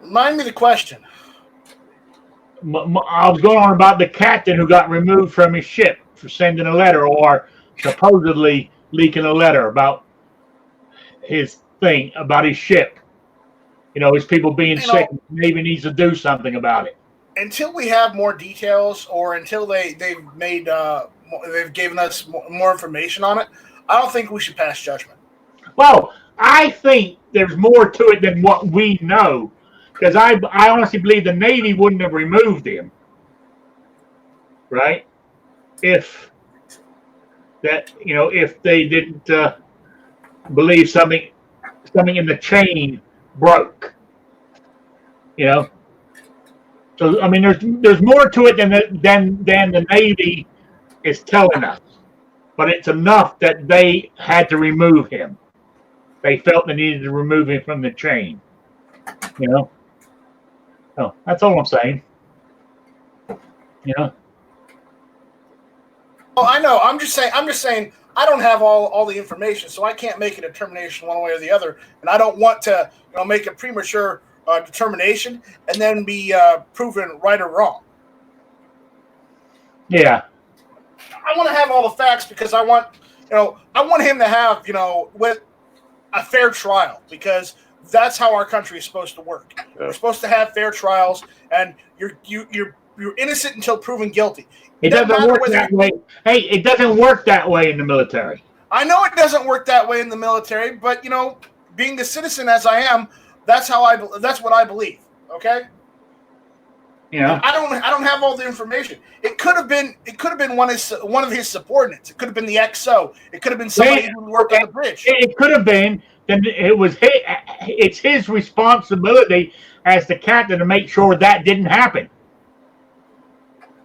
Remind me the question. I was going on about the captain who got removed from his ship for sending a letter or supposedly leaking a letter about his thing, about his ship. His people being sick. Maybe needs to do something about it. Until we have more details or until they've given us more information on it, I don't think we should pass judgment. Well, I think there's more to it than what we know. Because I honestly believe the Navy wouldn't have removed him, right? If they didn't believe something in the chain broke, So I mean, there's more to it than the Navy is telling us, but it's enough that they had to remove him. They felt they needed to remove him from the chain, Oh, that's all I'm saying. Oh, I know. I'm just saying. I don't have all the information, so I can't make a determination one way or the other, and I don't want to, make a premature determination and then be proven right or wrong. Yeah. I want to have all the facts because I want him to have, with a fair trial, because that's how our country is supposed to work. Yeah. We're supposed to have fair trials, and you're innocent until proven guilty. It doesn't work that way. Hey, it doesn't work that way in the military. I know it doesn't work that way in the military, but being the citizen as I am, that's what I believe. Okay. I don't have all the information. It could have been one of his subordinates. It could have been the XO. It could have been somebody who worked on the bridge. It could have been. Then it's his responsibility as the captain to make sure that didn't happen.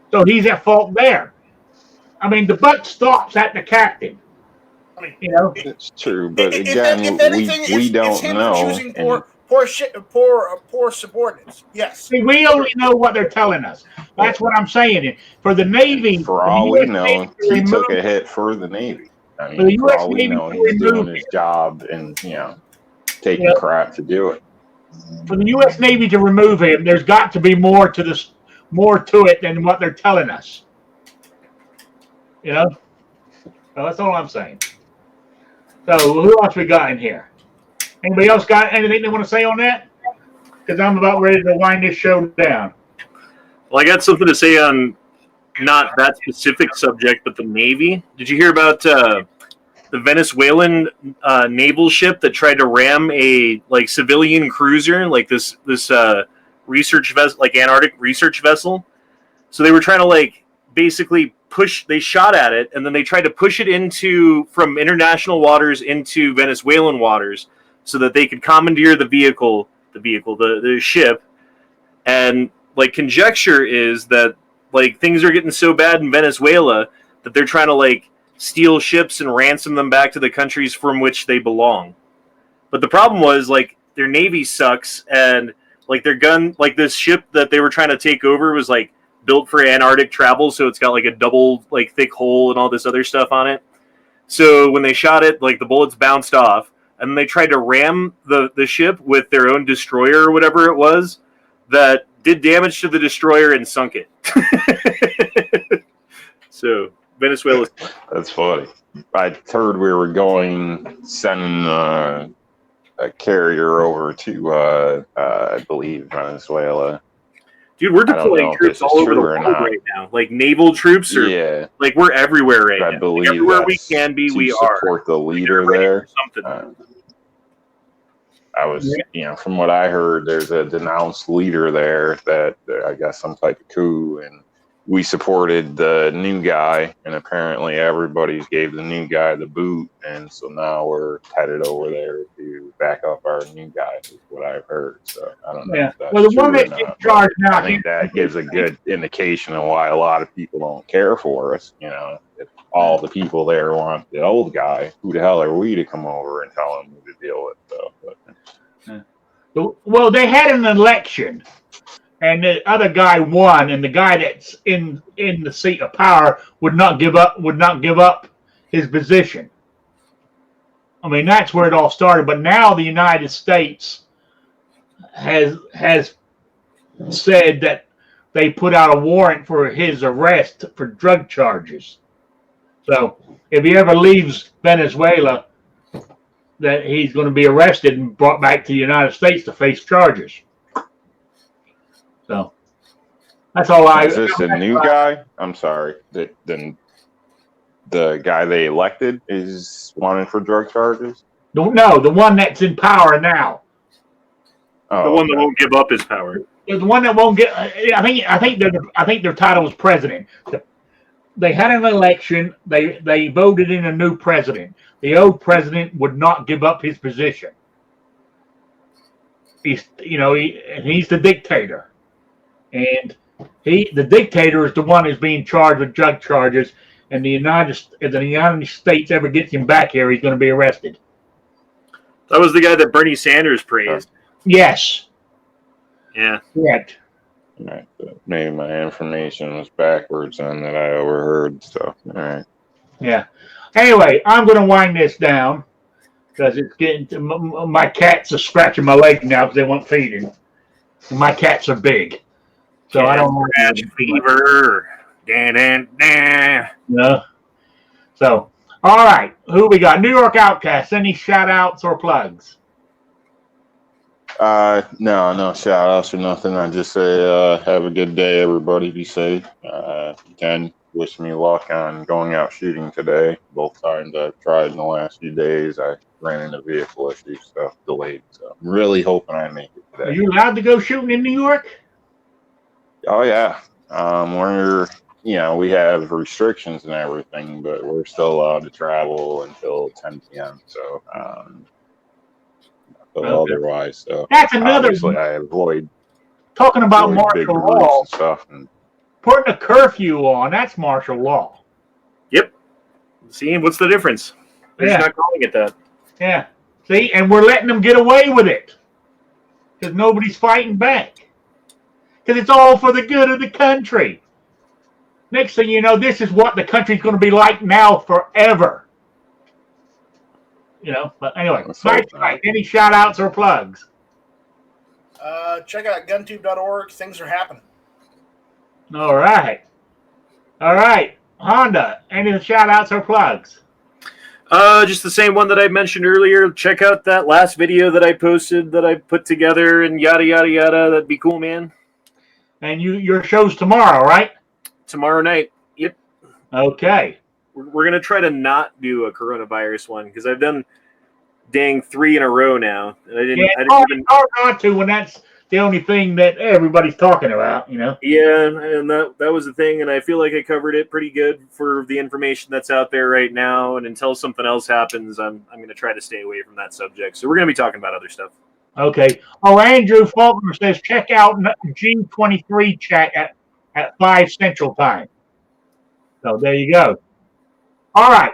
So he's at fault there. I mean, the buck stops at the captain. I mean, it's true, but again, if anything, we don't it's him know. Choosing poor subordinates. Yes. See, we only know what they're telling us. That's what I'm saying. For the Navy, For all we know, he took a hit for the Navy. I mean, for all we know, he's doing his job and taking crap to do it. For the U.S. Navy to remove him, there's got to be more to it than what they're telling us. So that's all I'm saying. So who else we got in here? Anybody else got anything they want to say on that? Because I'm about ready to wind this show down. Well, I got something to say on not that specific subject, but the Navy. Did you hear about the Venezuelan naval ship that tried to ram a civilian cruiser, this research vessel, Antarctic research vessel? So they were trying to basically they shot at it, and then they tried to push it from international waters into Venezuelan waters so that they could commandeer the ship. And conjecture is that things are getting so bad in Venezuela that they're trying to steal ships and ransom them back to the countries from which they belong. But the problem was their Navy sucks, and this ship that they were trying to take over was built for Antarctic travel, so it's got a double thick hull and all this other stuff on it. So when they shot it, the bullets bounced off, and they tried to ram the ship with their own destroyer or whatever it was that did damage to the destroyer and sunk it. So Venezuela. That's funny. I heard we were sending a carrier over to, I believe, Venezuela. Dude, we're deploying troops all over the world right now. Naval troops are we're everywhere right now. I believe everywhere we can be, we are. Support the leader there. I was, from what I heard, there's a denounced leader there that I guess some type of coup, and we supported the new guy, and apparently everybody's gave the new guy the boot, and so now we're headed over there to back up our new guy, is what I've heard. So I don't know. If that's well, the true one that's in charge now, I think that gives a good indication of why a lot of people don't care for us. If all the people there want the old guy, who the hell are we to come over and tell him who to deal with? Well, they had an election, and the other guy won, and the guy that's in the seat of power would not give up his position. I mean, that's where it all started. But now the United States has said that they put out a warrant for his arrest for drug charges. So if he ever leaves Venezuela, that he's going to be arrested and brought back to the United States to face charges. So that's all Is this a new guy? I'm sorry. Then the guy they elected is wanted for drug charges? No, the one that's in power now. Oh, the one that won't give up his power. The one that won't get. I think their title is president. They had an election. They voted in a new president. The old president would not give up his position. He's the dictator, and the dictator is the one who's being charged with drug charges. And if the United States ever gets him back here, he's going to be arrested. That was the guy that Bernie Sanders praised. Yes. Yeah. Correct. Right. Maybe my information was backwards on that I overheard. So, all right. Yeah. Anyway, I'm going to wind this down because it's getting to, my cats are scratching my leg now because they want feeding. And my cats are big, so I don't want Catch fever. Dan, dan, dan. No. So, all right. Who we got? New York Outcasts. Any shout outs or plugs? No shout outs or nothing. I just say, have a good day, everybody. Be safe. Again, wish me luck on going out shooting today. Both times I've tried in the last few days, I ran into vehicle issues, so delayed. So I'm really hoping I make it Are today. you allowed to go shooting in New York? Oh yeah. We have restrictions and everything, but we're still allowed to travel until 10 p.m. So, Okay. otherwise, so That's another obviously I avoid talking about big martial groups law. and stuff. And Putting a curfew on, that's martial law. Yep. See, what's the difference? They're Yeah. just not calling it that. Yeah. See, and we're letting them get away with it because nobody's fighting back. Because it's all for the good of the country. Next thing you know, this is what the country's going to be like now forever. But anyway, Let's hope Mike, not. any shout outs or plugs? Check out guntube.org. Things are happening. All right. Honda, any shout outs or plugs? Just the same one that I mentioned earlier. Check out that last video that I posted that I put together and yada, yada, yada. That'd be cool, man. And your show's tomorrow, right? Tomorrow night. Yep. Okay. We're going to try to not do a coronavirus one because I've done dang 3 in a row now. And I didn't even. Hard not to when that's the only thing that everybody's talking about, Yeah, and that was the thing, and I feel like I covered it pretty good for the information that's out there right now. And until something else happens, I'm going to try to stay away from that subject. So we're going to be talking about other stuff. Okay. Oh, Andrew Faulkner says check out G23 chat at 5 Central Time. So there you go. All right.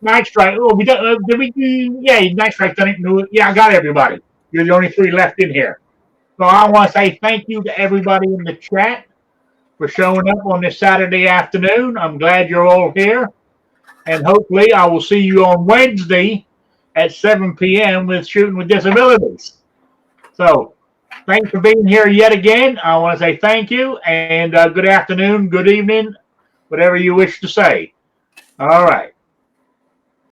Night Strike. Oh, we done, did we do? Yeah, Night Strike done it. Yeah, I got everybody. You're the only 3 left in here. So I want to say thank you to everybody in the chat for showing up on this Saturday afternoon. I'm glad you're all here. And hopefully I will see you on Wednesday at 7 p.m. with Shooting with Disabilities. So thanks for being here yet again. I want to say thank you and good afternoon, good evening, whatever you wish to say. All right.